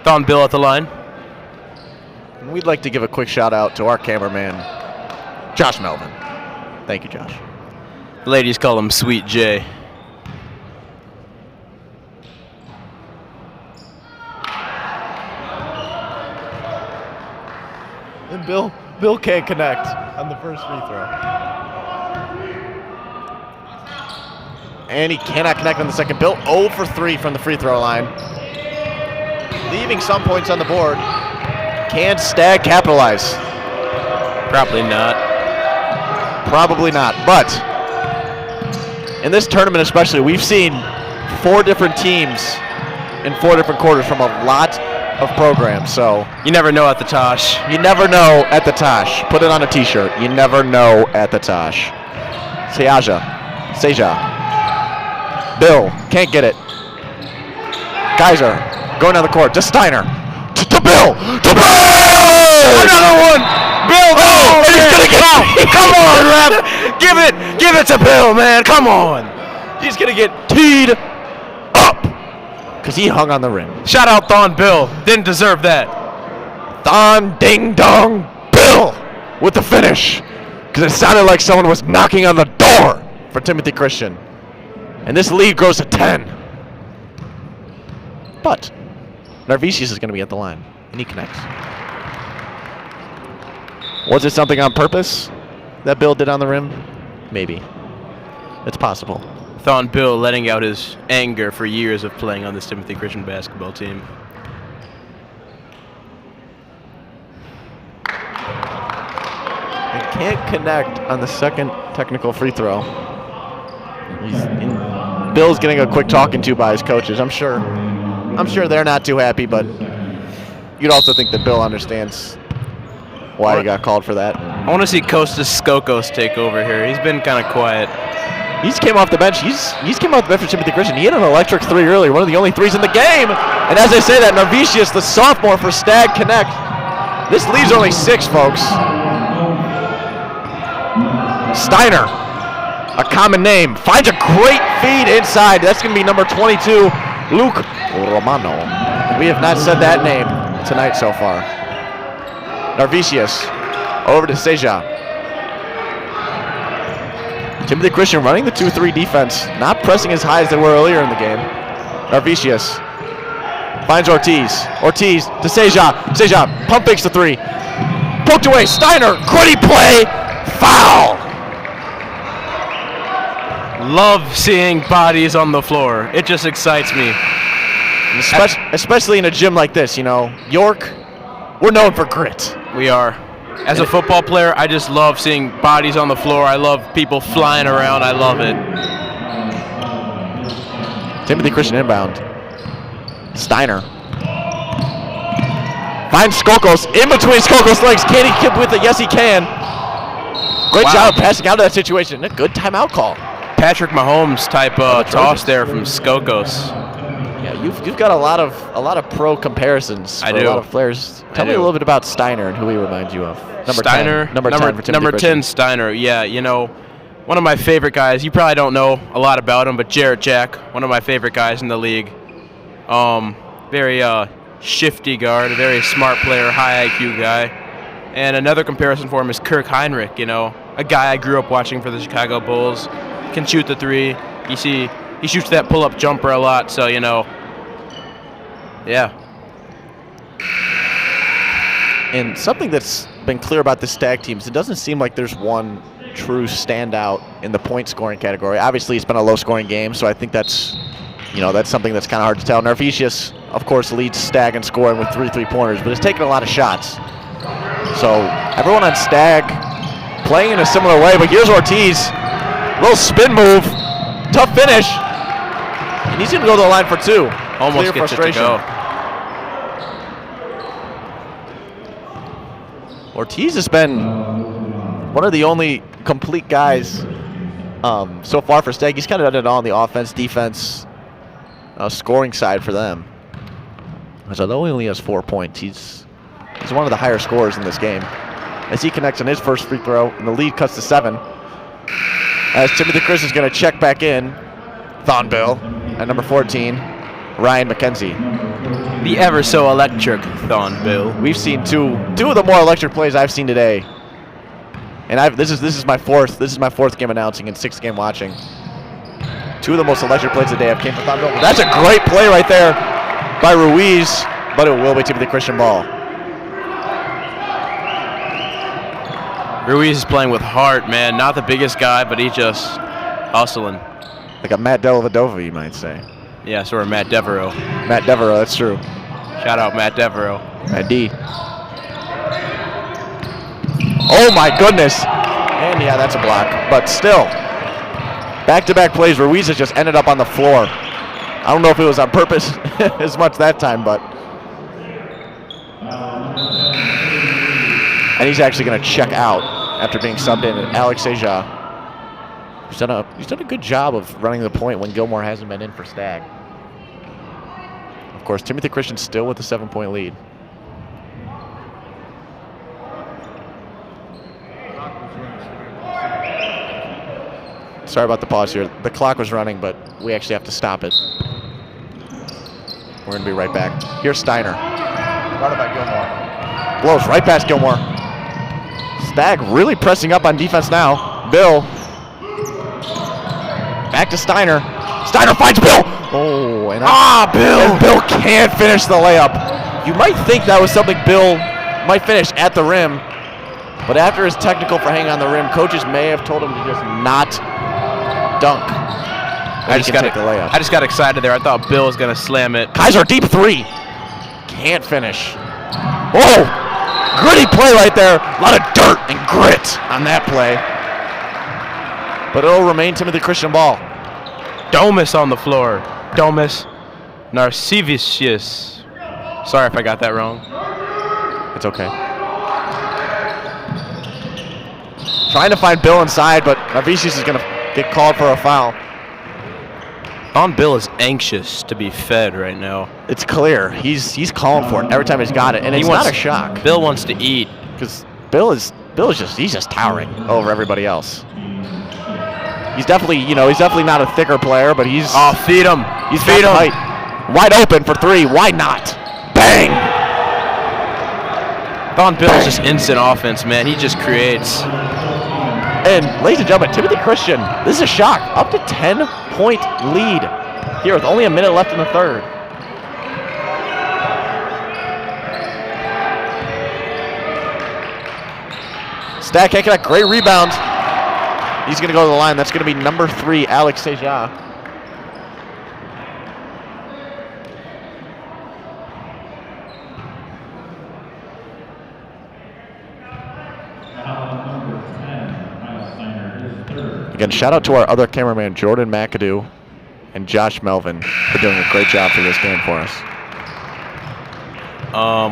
S2: Thon Bill at the line.
S1: And we'd like to give a quick shout out to our cameraman, Josh Melvin. Thank you, Josh.
S2: The ladies call him Sweet J.
S1: And Bill can't connect on the first free throw. And he cannot connect on the second. Bill 0 for 3 from the free throw line. Leaving some points on the board. Can Stagg capitalize?
S2: Probably not.
S1: Probably not. But in this tournament especially, we've seen 4 different teams in 4 different quarters from a lot of programs. So
S2: you never know at the Tosh.
S1: You never know at the Tosh. Put it on a t-shirt. You never know at the Tosh. Seja. Bill can't get it. Kaiser going down the court to Steiner. To Bill. To Bill!
S2: Another one! Bill!
S1: Oh, and he's gonna get
S2: it! Come on, ref! Give it to Bill, man! Come on!
S1: He's gonna get teed up because he hung on the rim.
S2: Shout out Thon Bill. Didn't deserve that.
S1: Thon Ding Dong Bill with the finish because it sounded like someone was knocking on the door for Timothy Christian. And this lead grows to 10. But Narvisius is going to be at the line, and he connects. Was it something on purpose that Bill did on the rim? Maybe. It's possible.
S2: Thon Bill letting out his anger for years of playing on this Timothy Christian basketball team.
S1: And can't connect on the second technical free throw. Bill's getting a quick talking to by his coaches. I'm sure they're not too happy, but you'd also think that Bill understands why he got called for that.
S2: I want to see Kostas Skokos take over here. He's been kind of quiet.
S1: He's came off the bench. He's came off the bench for Timothy Christian. He had an electric three earlier, one of the only threes in the game. And as I say that, Narvicius, the sophomore for Stagg, connect. This leaves only 6, folks. Steiner, a common name, finds a great feed inside. That's going to be number 22, Luke Romano. We have not said that name tonight so far. Narvicius over to Seja. Timothy Christian running the 2-3 defense, not pressing as high as they were earlier in the game. Narvicius finds Ortiz. Ortiz to Seja. Seja pump fakes the 3. Poked away. Steiner, gritty play, foul.
S2: Love seeing bodies on the floor. It just excites me.
S1: Especially in a gym like this, you know. York, we're known for grit.
S2: We are. As a football player, I just love seeing bodies on the floor. I love people flying around. I love it.
S1: Timothy Christian inbound. Steiner finds Skokos in between Skokos' legs. Can he keep with it? Yes, he can. Great job passing out of that situation. A good timeout call.
S2: Patrick Mahomes type toss there from Skokos.
S1: Yeah, you've got a lot of pro comparisons.
S2: I
S1: for
S2: do.
S1: A lot of players. Tell me a little bit about Steiner and who he reminds you of.
S2: Steiner,
S1: 10 for Timothy
S2: number
S1: Christian.
S2: 10 Steiner. Yeah, you know, one of my favorite guys. You probably don't know a lot about him, but Jarrett Jack, one of my favorite guys in the league. Very shifty guard, a very smart player, high IQ guy. And another comparison for him is Kirk Heinrich. You know, a guy I grew up watching for the Chicago Bulls. Can shoot the 3. You see, he shoots that pull-up jumper a lot. So you know, yeah.
S1: And something that's been clear about the Stagg teams, it doesn't seem like there's one true standout in the point scoring category. Obviously, it's been a low-scoring game, so I think that's something that's kind of hard to tell. Narvicius, of course, leads Stagg in scoring with 3 3-pointers, but has taken a lot of shots. So everyone on Stagg playing in a similar way, but here's Ortiz. Little spin move, tough finish, and he's going to go to the line for 2.
S2: Almost
S1: Clear
S2: gets it to go.
S1: Ortiz has been one of the only complete guys so far for Stagg. He's kind of done it all on the offense, defense, scoring side for them. So although he only has 4 points, he's one of the higher scorers in this game. As he connects on his first free throw, and the lead cuts to 7. As Timothy Christian is going to check back in, Thon Bill at number 14, Ryan McKenzie.
S2: The ever so electric Thon Bill.
S1: We've seen two of the more electric plays I've seen today, and this is my fourth game announcing and 6th game watching. 2 of the most electric plays of the day have came from Thon Bill. That's a great play right there by Ruiz, but it will be Timothy Christian ball.
S2: Ruiz is playing with heart, man. Not the biggest guy, but he's just hustling.
S1: Like a Matt Dellavedova, you might say.
S2: Yes, or Matt Devereaux.
S1: Matt Devereaux, that's true.
S2: Shout out Matt Devereaux.
S1: Matt D. Oh my goodness. And yeah, that's a block. But still, back-to-back plays, Ruiz has just ended up on the floor. I don't know if it was on purpose as much that time, but. And he's actually going to check out after being subbed in. And Alex Seja, he's done a good job of running the point when Gilmore hasn't been in for Stagg. Of course, Timothy Christian still with a 7-point lead. Sorry about the pause here. The clock was running, but we actually have to stop it. We're going to be right back. Here's Steiner. Guarded by Gilmore. Blows right past Gilmore. Stagg really pressing up on defense now. Bill. Back to Steiner. Steiner finds Bill. Oh, and Bill. And Bill can't finish the layup. You might think that was something Bill might finish at the rim, but after his technical for hanging on the rim, coaches may have told him to just not dunk.
S2: I just got excited there. I thought Bill was gonna slam it.
S1: Kaiser deep three. Can't finish. Oh, gritty play right there. A lot of dirt and grit on that play. But it'll remain Timothy Christian ball.
S2: Domus on the floor. Domus Narcivicius. Sorry if I got that wrong.
S1: It's okay. Trying to find Bill inside, but Narcivicius is going to get called for a foul.
S2: Bill is anxious to be fed right now.
S1: It's clear. He's calling for it every time he's got it, and it's not a shock.
S2: Bill wants to eat.
S1: Because Bill is just towering over everybody else. He's definitely not a thicker player, but he's
S2: feed him.
S1: He's feed him. Height. Wide open for three. Why not? Bang!
S2: Bill's just instant offense, man. He just creates.
S1: And ladies and gentlemen, Timothy Christian, this is a shock. Up to 10-point lead here with only a minute left in the third. Stagg can't get a great rebound. He's going to go to the line. That's going to be number 3, Alex Seja. Again, shout out to our other cameraman, Jordan McAdoo and Josh Melvin, for doing a great job for this game for us.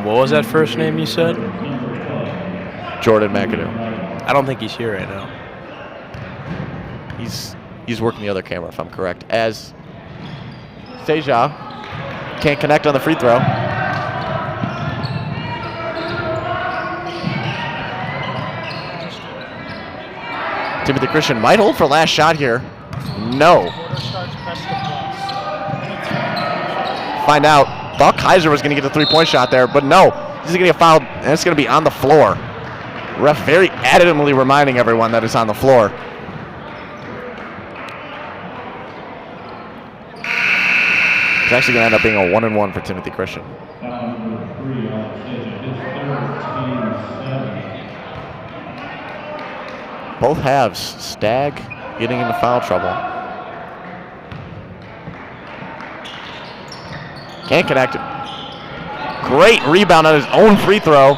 S2: What was that first name you said?
S1: Jordan McAdoo.
S2: I don't think he's here right now.
S1: He's working the other camera, if I'm correct. As Seja can't connect on the free throw. Timothy Christian might hold for last shot here. No. Find out. Thought Kaiser was going to get the three-point shot there, but no. He's going to get fouled, and it's going to be on the floor. Ref very adamantly reminding everyone that it's on the floor. It's actually going to end up being a 1-and-1 for Timothy Christian. Both halves, Stagg getting into foul trouble. Can't connect it. Great rebound on his own free throw.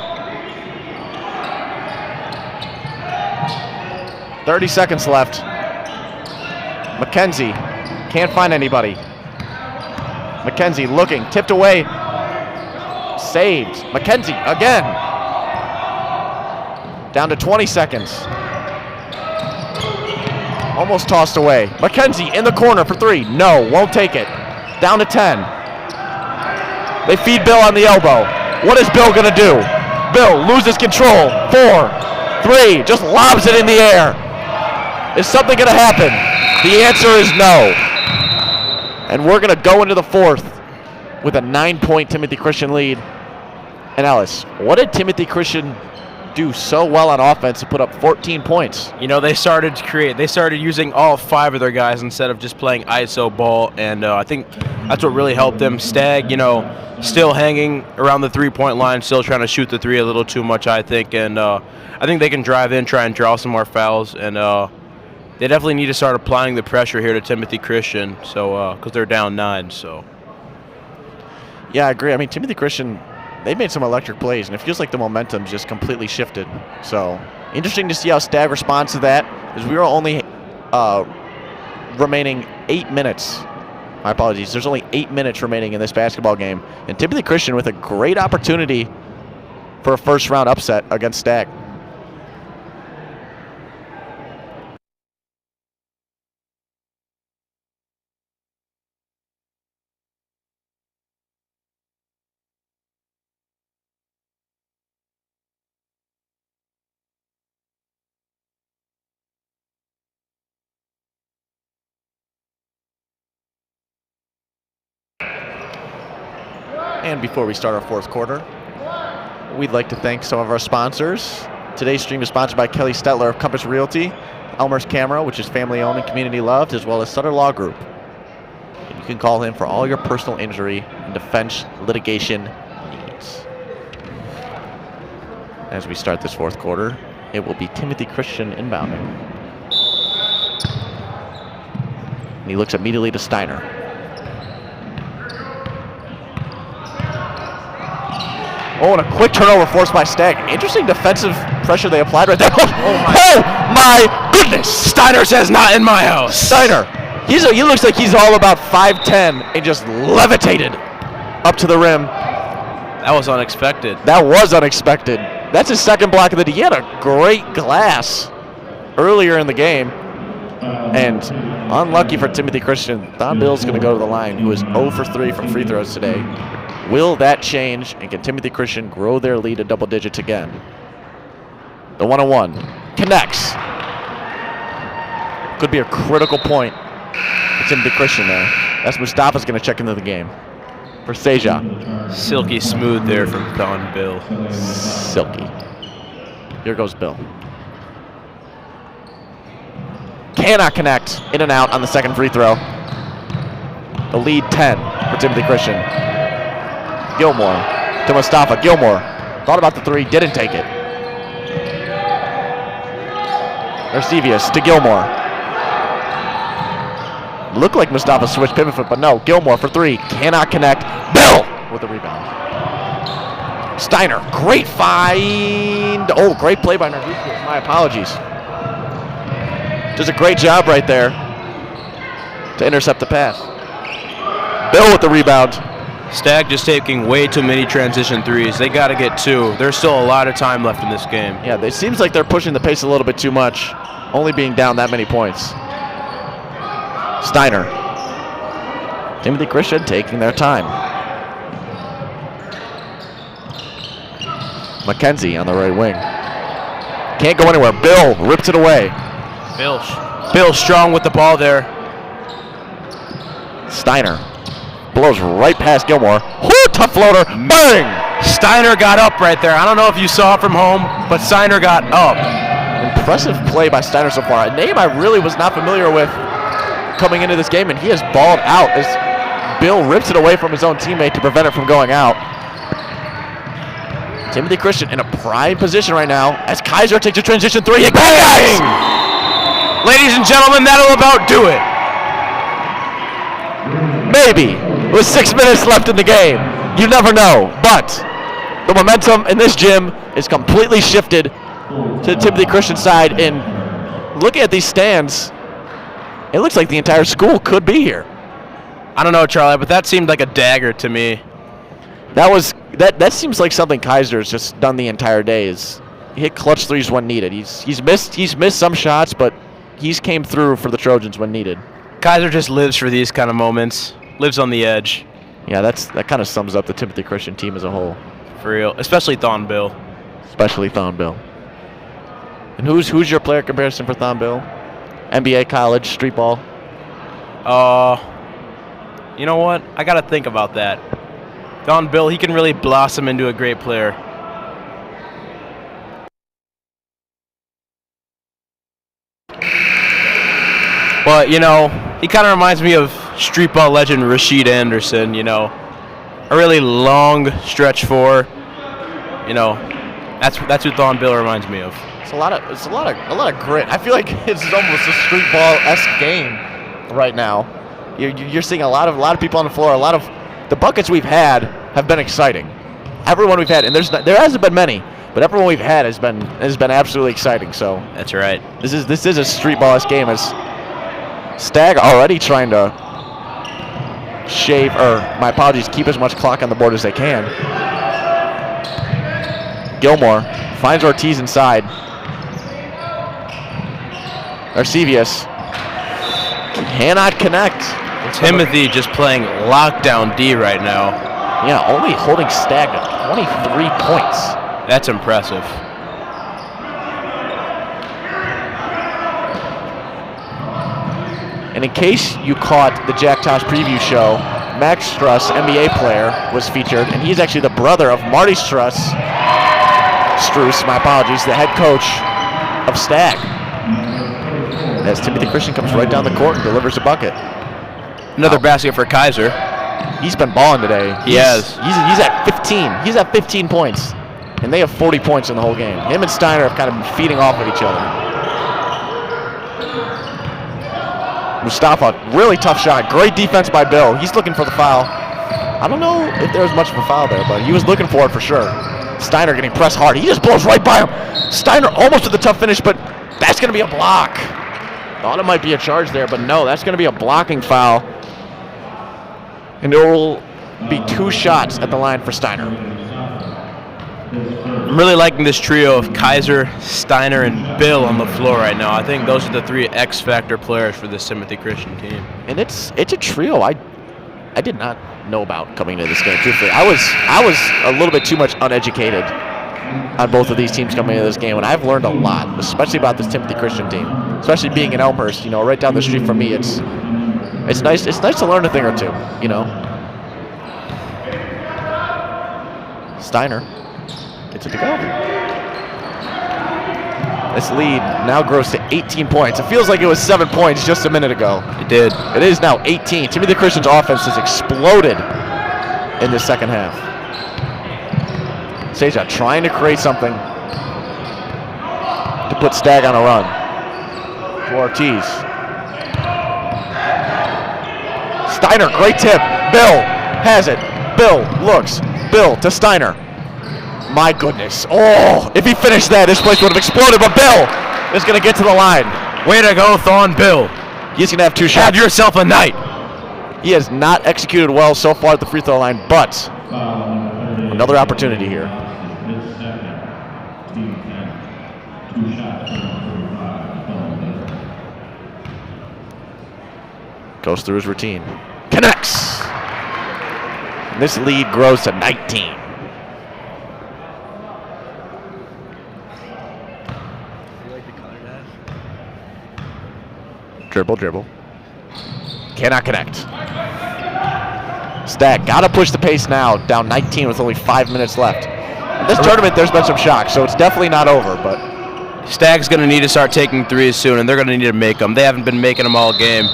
S1: 30 seconds left. McKenzie can't find anybody. McKenzie looking, tipped away. Saved. McKenzie again. Down to 20 seconds. Almost tossed away. McKenzie in the corner for three. No, won't take it. Down to 10. They feed Bill on the elbow. What is Bill gonna do? Bill loses control. 4, 3, just lobs it in the air. Is something gonna happen? The answer is no. And we're gonna go into the fourth with a 9-point Timothy Christian lead. And Ellis, what did Timothy Christian do so well on offense to put up 14 points?
S2: You know, they started to create. They started using all 5 of their guys instead of just playing ISO ball, and I think that's what really helped them. Stagg, still hanging around the three-point line, still trying to shoot the three a little too much, I think, and I think they can drive in, try and draw some more fouls, and they definitely need to start applying the pressure here to Timothy Christian, so because they're down 9. So.
S1: Yeah, I agree. I mean, Timothy Christian, they made some electric plays, and it feels like the momentum just completely shifted. So interesting to see how Stagg responds to that, as we are only remaining 8 minutes. My apologies. There's only 8 minutes remaining in this basketball game, and Timothy Christian with a great opportunity for a first-round upset against Stagg. And before we start our fourth quarter, we'd like to thank some of our sponsors. Today's stream is sponsored by Kelly Stetler of Compass Realty, Elmer's Camera, which is family owned and community loved, as well as Sutter Law Group. And you can call him for all your personal injury and defense litigation needs. As we start this fourth quarter, it will be Timothy Christian inbounding. And he looks immediately to Steiner. Oh, and a quick turnover forced by Stagg. Interesting defensive pressure they applied right there. Oh my goodness!
S2: Steiner says not in my house.
S1: Steiner, he looks like he's all about 5'10" and just levitated up to the rim.
S2: That was unexpected.
S1: That was unexpected. That's his second block of the day. He had a great glass earlier in the game. And unlucky for Timothy Christian, Thon Bill's going to go to the line, who is 0 for 3 from free throws today. Will that change, and can Timothy Christian grow their lead to double digits again? The 1-on-1 connects. Could be a critical point for Timothy Christian there. That's Mustafa's going to check into the game for Seja.
S2: Silky smooth there from Thon Bill.
S1: Silky. Here goes Bill. Cannot connect. In and out on the second free throw. The lead 10 for Timothy Christian. Gilmore to Mustafa. Gilmore thought about the three, didn't take it. Arcevius to Gilmore. Looked like Mustafa switched pivot foot, but no. Gilmore for three, cannot connect. Bill with the rebound. Steiner, great find. Oh, great play by Narducius. My apologies. Does a great job right there to intercept the pass. Bill with the rebound.
S2: Stagg just taking way too many transition threes. They got to get 2. There's still a lot of time left in this game.
S1: Yeah, it seems like they're pushing the pace a little bit too much, only being down that many points. Steiner. Timothy Christian taking their time. McKenzie on the right wing. Can't go anywhere. Bill rips it away.
S2: Bill strong with the ball there.
S1: Steiner blows right past Gilmore. Whoo, tough floater. Bang!
S2: Steiner got up right there. I don't know if you saw it from home, but Steiner got up.
S1: Impressive play by Steiner so far. A name I really was not familiar with coming into this game, and he has balled out as Bill rips it away from his own teammate to prevent it from going out. Timothy Christian in a prime position right now as Kaiser takes a transition three. Bang!
S2: Ladies and gentlemen, that'll about do it.
S1: Maybe. With 6 minutes left in the game. You never know. But the momentum in this gym is completely shifted to the Timothy Christian side. And looking at these stands, it looks like the entire school could be here.
S2: I don't know, Charlie, but that seemed like a dagger to me.
S1: That seems like something Kaiser's just done the entire day. Is hit clutch threes when needed. He's missed some shots, but he's came through for the Trojans when needed.
S2: Kaiser just lives for these kind of moments. Lives on the edge.
S1: Yeah, that kind of sums up the Timothy Christian team as a whole.
S2: For real, especially Thon Bill.
S1: And who's your player comparison for Thon Bill? NBA, college, street ball?
S2: You know what? I got to think about that. Thon Bill, he can really blossom into a great player. But, you know, he kind of reminds me of street ball legend Rasheed Anderson, you know. A really long stretch four. You know, that's who Thon Bill reminds me of.
S1: It's a lot of grit. I feel like it's almost a street ball-esque game right now. You're seeing a lot of people on the floor. A lot of the buckets we've had have been exciting. Everyone we've had, and there hasn't been many, but everyone we've had has been absolutely exciting. So
S2: that's right. This
S1: is a street ball-esque game. As Stagg already trying to keep as much clock on the board as they can. Gilmore finds Ortiz inside. Arcevius cannot connect.
S2: Timothy just playing lockdown D right now.
S1: Yeah, only holding Stagg to 23 points.
S2: That's impressive.
S1: And in case you caught the Jack Tosh preview show, Max Struss, NBA player, was featured, and he's actually the brother of Marty Struss, my apologies, the head coach of Stagg. As Timothy Christian comes right down the court and delivers a bucket.
S2: Another basket for Kaiser.
S1: He's been balling today.
S2: He has.
S1: He's at 15. He's at 15 points, and they have 40 points in the whole game. Him and Steiner have kind of been feeding off of each other. Mustafa, really tough shot. Great defense by Bill. He's looking for the foul. I don't know if there was much of a foul there, but he was looking for it for sure. Steiner getting pressed hard. He just blows right by him. Steiner almost with the tough finish, but that's going to be a block. Thought it might be a charge there, but no, that's going to be a blocking foul. And there will be 2 shots at the line for Steiner.
S2: I'm really liking this trio of Kaiser, Steiner, and Bill on the floor right now. I think those are the 3 X-factor players for this Timothy Christian team.
S1: And it's a trio I did not know about coming into this game, truthfully. I was a little bit too much uneducated on both of these teams coming into this game, and I've learned a lot, especially about this Timothy Christian team. Especially being in Elmhurst, right down the street from me. It's nice to learn a thing or two, Steiner gets it to go. This lead now grows to 18 points. It feels like it was 7 points just a minute ago.
S2: It did.
S1: It is now 18. Timothy Christian's offense has exploded in the second half. Seja trying to create something to put Stagg on a run. To Ortiz. Steiner, great tip. Bill has it. Bill looks. Bill to Steiner. My goodness. Oh, if he finished that, this place would have exploded, but Bill is going to get to the line.
S2: Way to go, Thon Bill.
S1: He's going to have 2 shots.
S2: Have yourself a night.
S1: He has not executed well so far at the free throw line, but another opportunity here. Goes through his routine. Connects. And this lead grows to 19. Dribble. Cannot connect. Stagg, gotta push the pace now. Down 19 with only 5 minutes left. In this tournament, there's been some shocks, so it's definitely not over, but
S2: Stagg's going to need to start taking threes soon, and they're going to need to make them. They haven't been making them all game.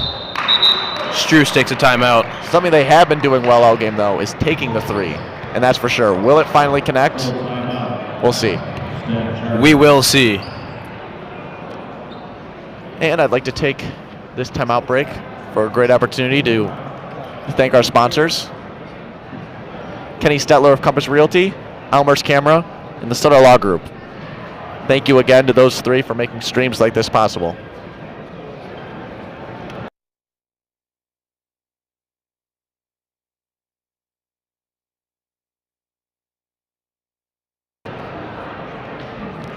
S2: Struce takes a timeout.
S1: Something they have been doing well all game, though, is taking the 3, and that's for sure. Will it finally connect? We'll see.
S2: We will see.
S1: And I'd like to take this timeout break for a great opportunity to thank our sponsors. Kenny Stetler of Compass Realty, Elmhurst Camera, and the Sutter Law Group. Thank you again to those 3 for making streams like this possible.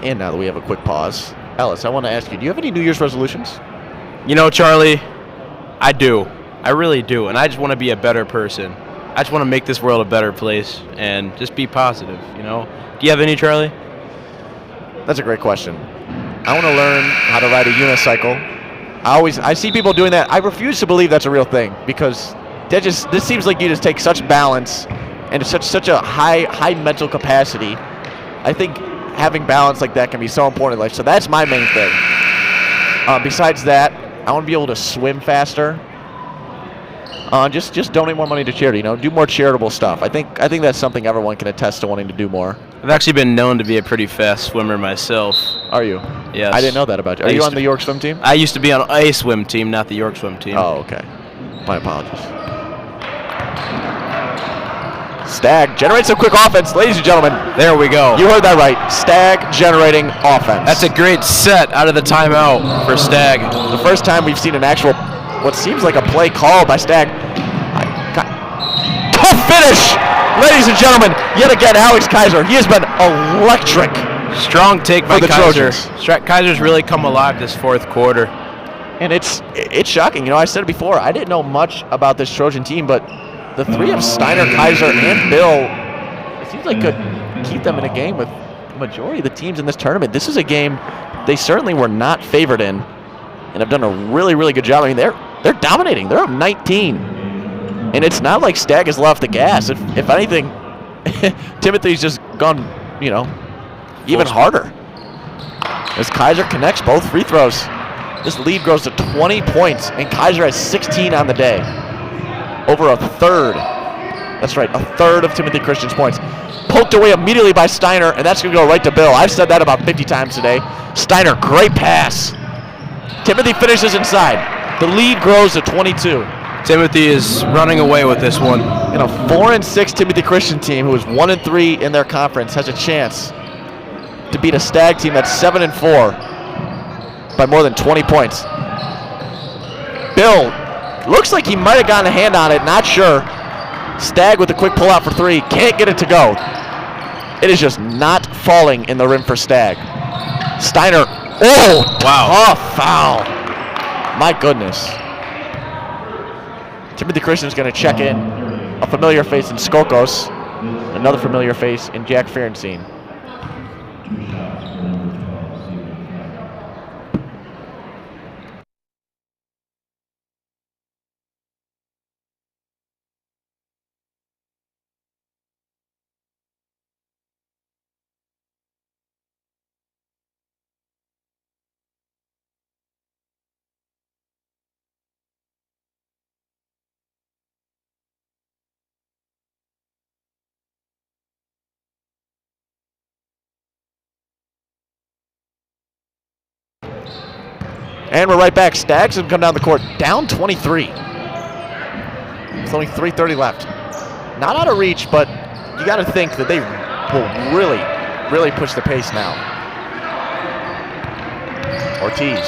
S1: And now that we have a quick pause, Ellis, I want to ask you, do you have any New Year's resolutions?
S2: Charlie, I do. I really do. And I just want to be a better person. I just want to make this world a better place and just be positive, Do you have any, Charlie?
S1: That's a great question. I want to learn how to ride a unicycle. I see people doing that. I refuse to believe that's a real thing because this seems like you just take such balance and such a high mental capacity. I think having balance like that can be so important in life. So that's my main thing. Besides that, I want to be able to swim faster. Just donate more money to charity. Do more charitable stuff. I think that's something everyone can attest to wanting to do more.
S2: I've actually been known to be a pretty fast swimmer myself.
S1: Are you?
S2: Yes.
S1: I didn't know that about you. Are you on the York swim team?
S2: I used to be on a swim team, not the York swim team.
S1: Oh, okay. My apologies. Stagg generates some quick offense, ladies and gentlemen.
S2: There we go.
S1: You heard that right. Stagg generating offense.
S2: That's a great set out of the timeout for Stagg.
S1: The first time we've seen an actual, what seems like a play called by Stagg. Tough finish, ladies and gentlemen. Yet again, Alex Kaiser. He has been electric.
S2: Strong take by
S1: the
S2: Kaiser.
S1: Trojans.
S2: Kaiser's really come alive this 4th quarter.
S1: And it's shocking. I said it before. I didn't know much about this Trojan team, but the 3 of Steiner, Kaiser, and Bill, it seems like could keep them in a game with the majority of the teams in this tournament. This is a game they certainly were not favored in and have done a really, really good job. I mean, they're dominating. They're up 19. And it's not like Stagg has left the gas. If anything, Timothy's just gone, even harder. As Kaiser connects both free throws, this lead grows to 20 points, and Kaiser has 16 on the day. Over a third. That's right, a third of Timothy Christian's points. Poked away immediately by Steiner, and that's going to go right to Bill. I've said that about 50 times today. Steiner, great pass. Timothy finishes inside. The lead grows to 22.
S2: Timothy is running away with this one.
S1: And a 4-6 Timothy Christian team who is 1-3 in their conference has a chance to beat a Stagg team that's 7-4 by more than 20 points. Bill looks like he might have gotten a hand on it, not sure. Stagg with a quick pullout for 3, can't get it to go. It is just not falling in the rim for Stagg. Steiner, oh,
S2: wow.
S1: Oh, foul. My goodness. Timothy Christian's going to check in. A familiar face in Skokos. Another familiar face in Jack Ferencine. And we're right back. Stags have come down the court, down 23. There's only 3:30 left. Not out of reach, but you got to think that they will really push the pace now. Ortiz.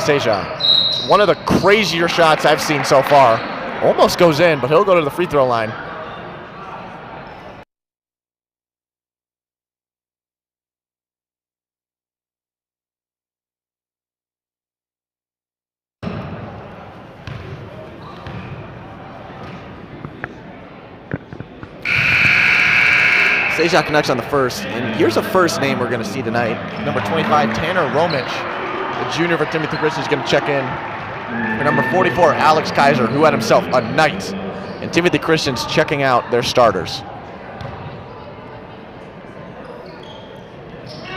S1: Seja. One of the crazier shots I've seen so far. Almost goes in, but he'll go to the free throw line. Seja connects on the first, and here's a first name we're going to see tonight. Number 25, Tanner Romich, the junior for Timothy Christian, is going to check in. For number 44, Alex Kaiser, who had himself a night. And Timothy Christian's checking out their starters.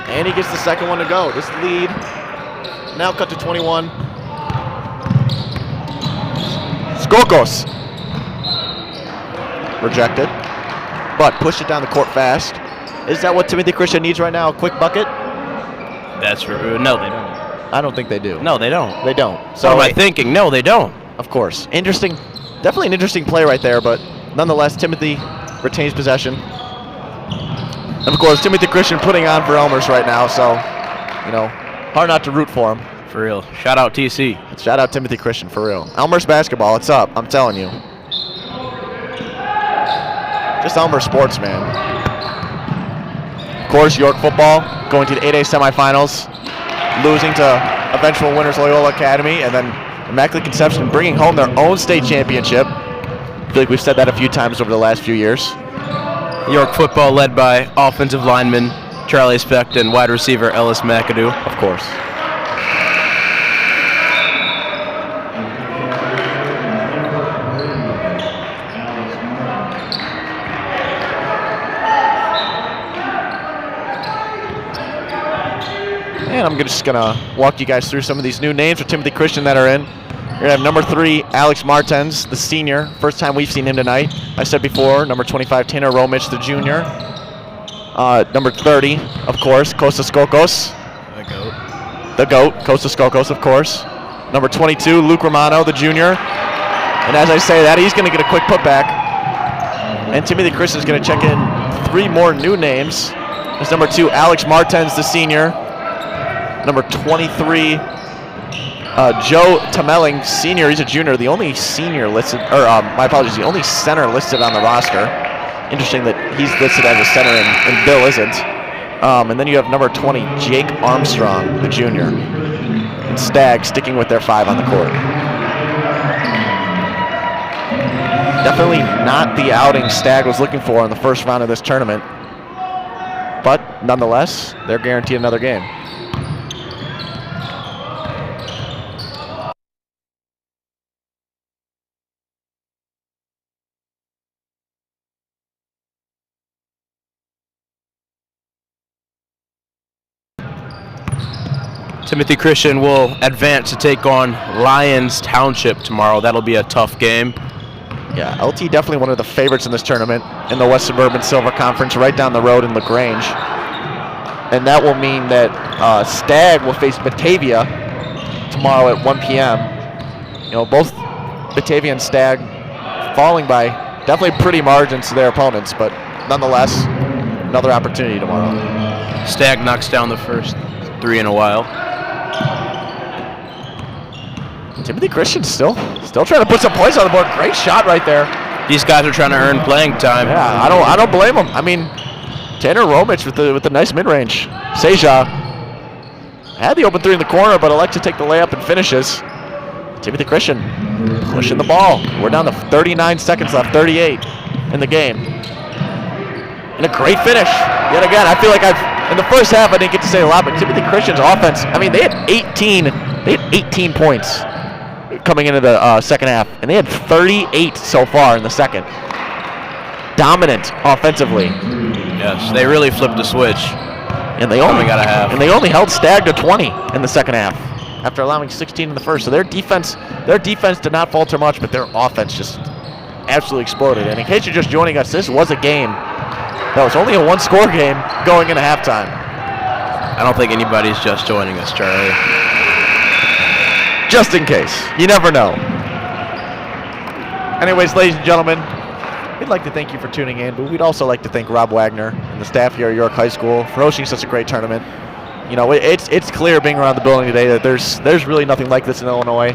S1: And he gets the second one to go. This lead now cut to 21. Skokos. Rejected. But push it down the court fast. Is that what Timothy Christian needs right now? A quick bucket?
S2: That's true. No, they don't.
S1: I don't think they do.
S2: No, they don't.
S1: They don't.
S2: So am I thinking? No, they don't.
S1: Of course. Interesting. Definitely an interesting play right there, but nonetheless, Timothy retains possession. And of course, Timothy Christian putting on for Elmhurst right now, so, you know, hard not to root for him.
S2: For real. Shout out TC.
S1: Shout out Timothy Christian, for real. Elmhurst basketball, it's up, I'm telling you. Just Elmhurst sports, man. Of course, York football going to the 8A semifinals, losing to eventual winners Loyola Academy, and then Immaculate Conception bringing home their own state championship. I feel like we've said that a few times over the last few years.
S2: York football led by offensive lineman Charlie Specht and wide receiver Ellis McAdoo.
S1: Of course. And I'm just going to walk you guys through some of these new names for Timothy Christian that are in. You're going to have number 3, Alex Martens, the senior. First time we've seen him tonight. I said before, number 25, Tanner Romich, the junior. Number 30, of course, Kostas Skokos.
S2: The GOAT.
S1: The GOAT, Kostas Skokos, of course. Number 22, Luke Romano, the junior. And as I say that, he's going to get a quick putback. And Timothy Christian is going to check in 3 more new names. There's number 2, Alex Martens, the senior. Number 23, Joe Tamelling, senior. He's a junior. The only senior listed, or my apologies, the only center listed on the roster. Interesting that he's listed as a center and Bill isn't. And then you have number 20, Jake Armstrong, the junior. And Stagg sticking with their 5 on the court. Definitely not the outing Stagg was looking for in the first round of this tournament. But nonetheless, they're guaranteed another game.
S2: Timothy Christian will advance to take on Lyons Township tomorrow. That'll be a tough game.
S1: Yeah, LT definitely one of the favorites in this tournament in the West Suburban Silver Conference, right down the road in LaGrange. And that will mean that Stagg will face Batavia tomorrow at 1 p.m. Both Batavia and Stagg falling by definitely pretty margins to their opponents, but nonetheless, another opportunity tomorrow.
S2: Stagg knocks down the first 3 in a while.
S1: Timothy Christian still trying to put some points on the board. Great shot right there.
S2: These guys are trying to earn playing time.
S1: Yeah, I don't blame them. I mean, Tanner Romich with the nice mid-range. Seja had the open 3 in the corner, but elects to take the layup and finishes. Timothy Christian pushing the ball. We're down to 39 seconds left, 38 in the game. And a great finish. Yet again, I feel like in the first half I didn't get to say a lot, but Timothy Christian's offense, I mean, they had 18 points coming into the second half, and they had 38 so far in the second. Dominant offensively.
S2: Yes, they really flipped the switch.
S1: And they only held Stagg to 20 in the second half after allowing 16 in the first. So their defense did not falter much, but their offense just absolutely exploded. And in case you're just joining us, this was a game that was only a 1-score game going into halftime.
S2: I don't think anybody's just joining us, Charlie.
S1: Just in case. You never know. Anyways, ladies and gentlemen, we'd like to thank you for tuning in, but we'd also like to thank Rob Wagner and the staff here at York High School for hosting such a great tournament. It's clear being around the building today that there's really nothing like this in Illinois.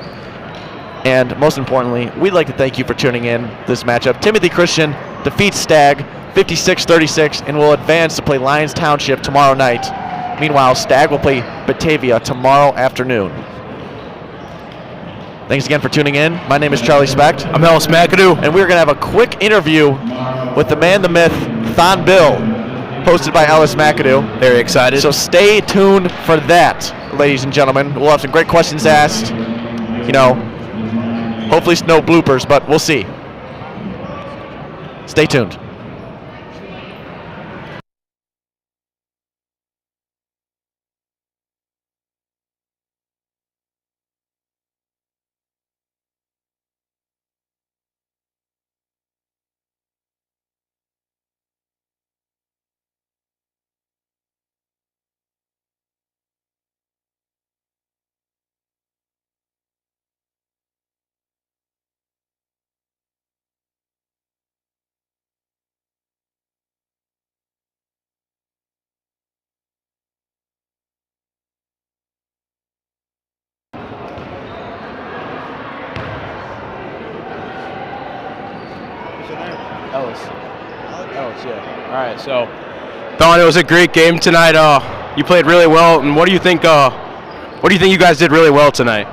S1: And most importantly, we'd like to thank you for tuning in this matchup. Timothy Christian defeats Stagg 56-36 and will advance to play Lyons Township tomorrow night. Meanwhile, Stagg will play Batavia tomorrow afternoon. Thanks again for tuning in. My name is Charlie Specht.
S2: I'm Ellis McAdoo.
S1: And we're going to have a quick interview with the man, the myth, Thon Bill, hosted by Ellis McAdoo.
S2: Very excited.
S1: So stay tuned for that, ladies and gentlemen. We'll have some great questions asked. Hopefully no bloopers, but we'll see. Stay tuned.
S2: Ellis, yeah. All right, so Thon, it was a great game tonight. You played really well, and what do you think? What do you think you guys did really well tonight?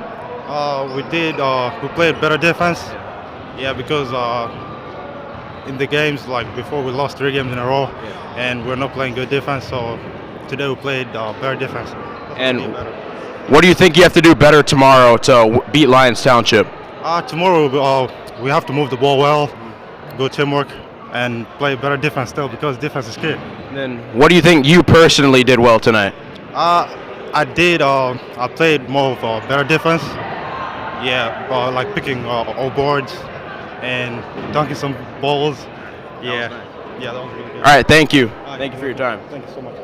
S3: We played better defense. Yeah, because in the games like before we lost 3 games in a row, and we're not playing good defense. So today we played better defense.
S2: And what do you think you have to do better tomorrow to beat Lyons Township?
S3: Tomorrow we have to move the ball well, go teamwork, and play better defense still because defense is key.
S2: And then what do you think you personally did well tonight?
S3: I played more of a better defense. Yeah, like picking all boards and dunking some balls. Yeah, that was really good.
S2: All right, thank you. Thank you for your time.
S3: Thank you so much.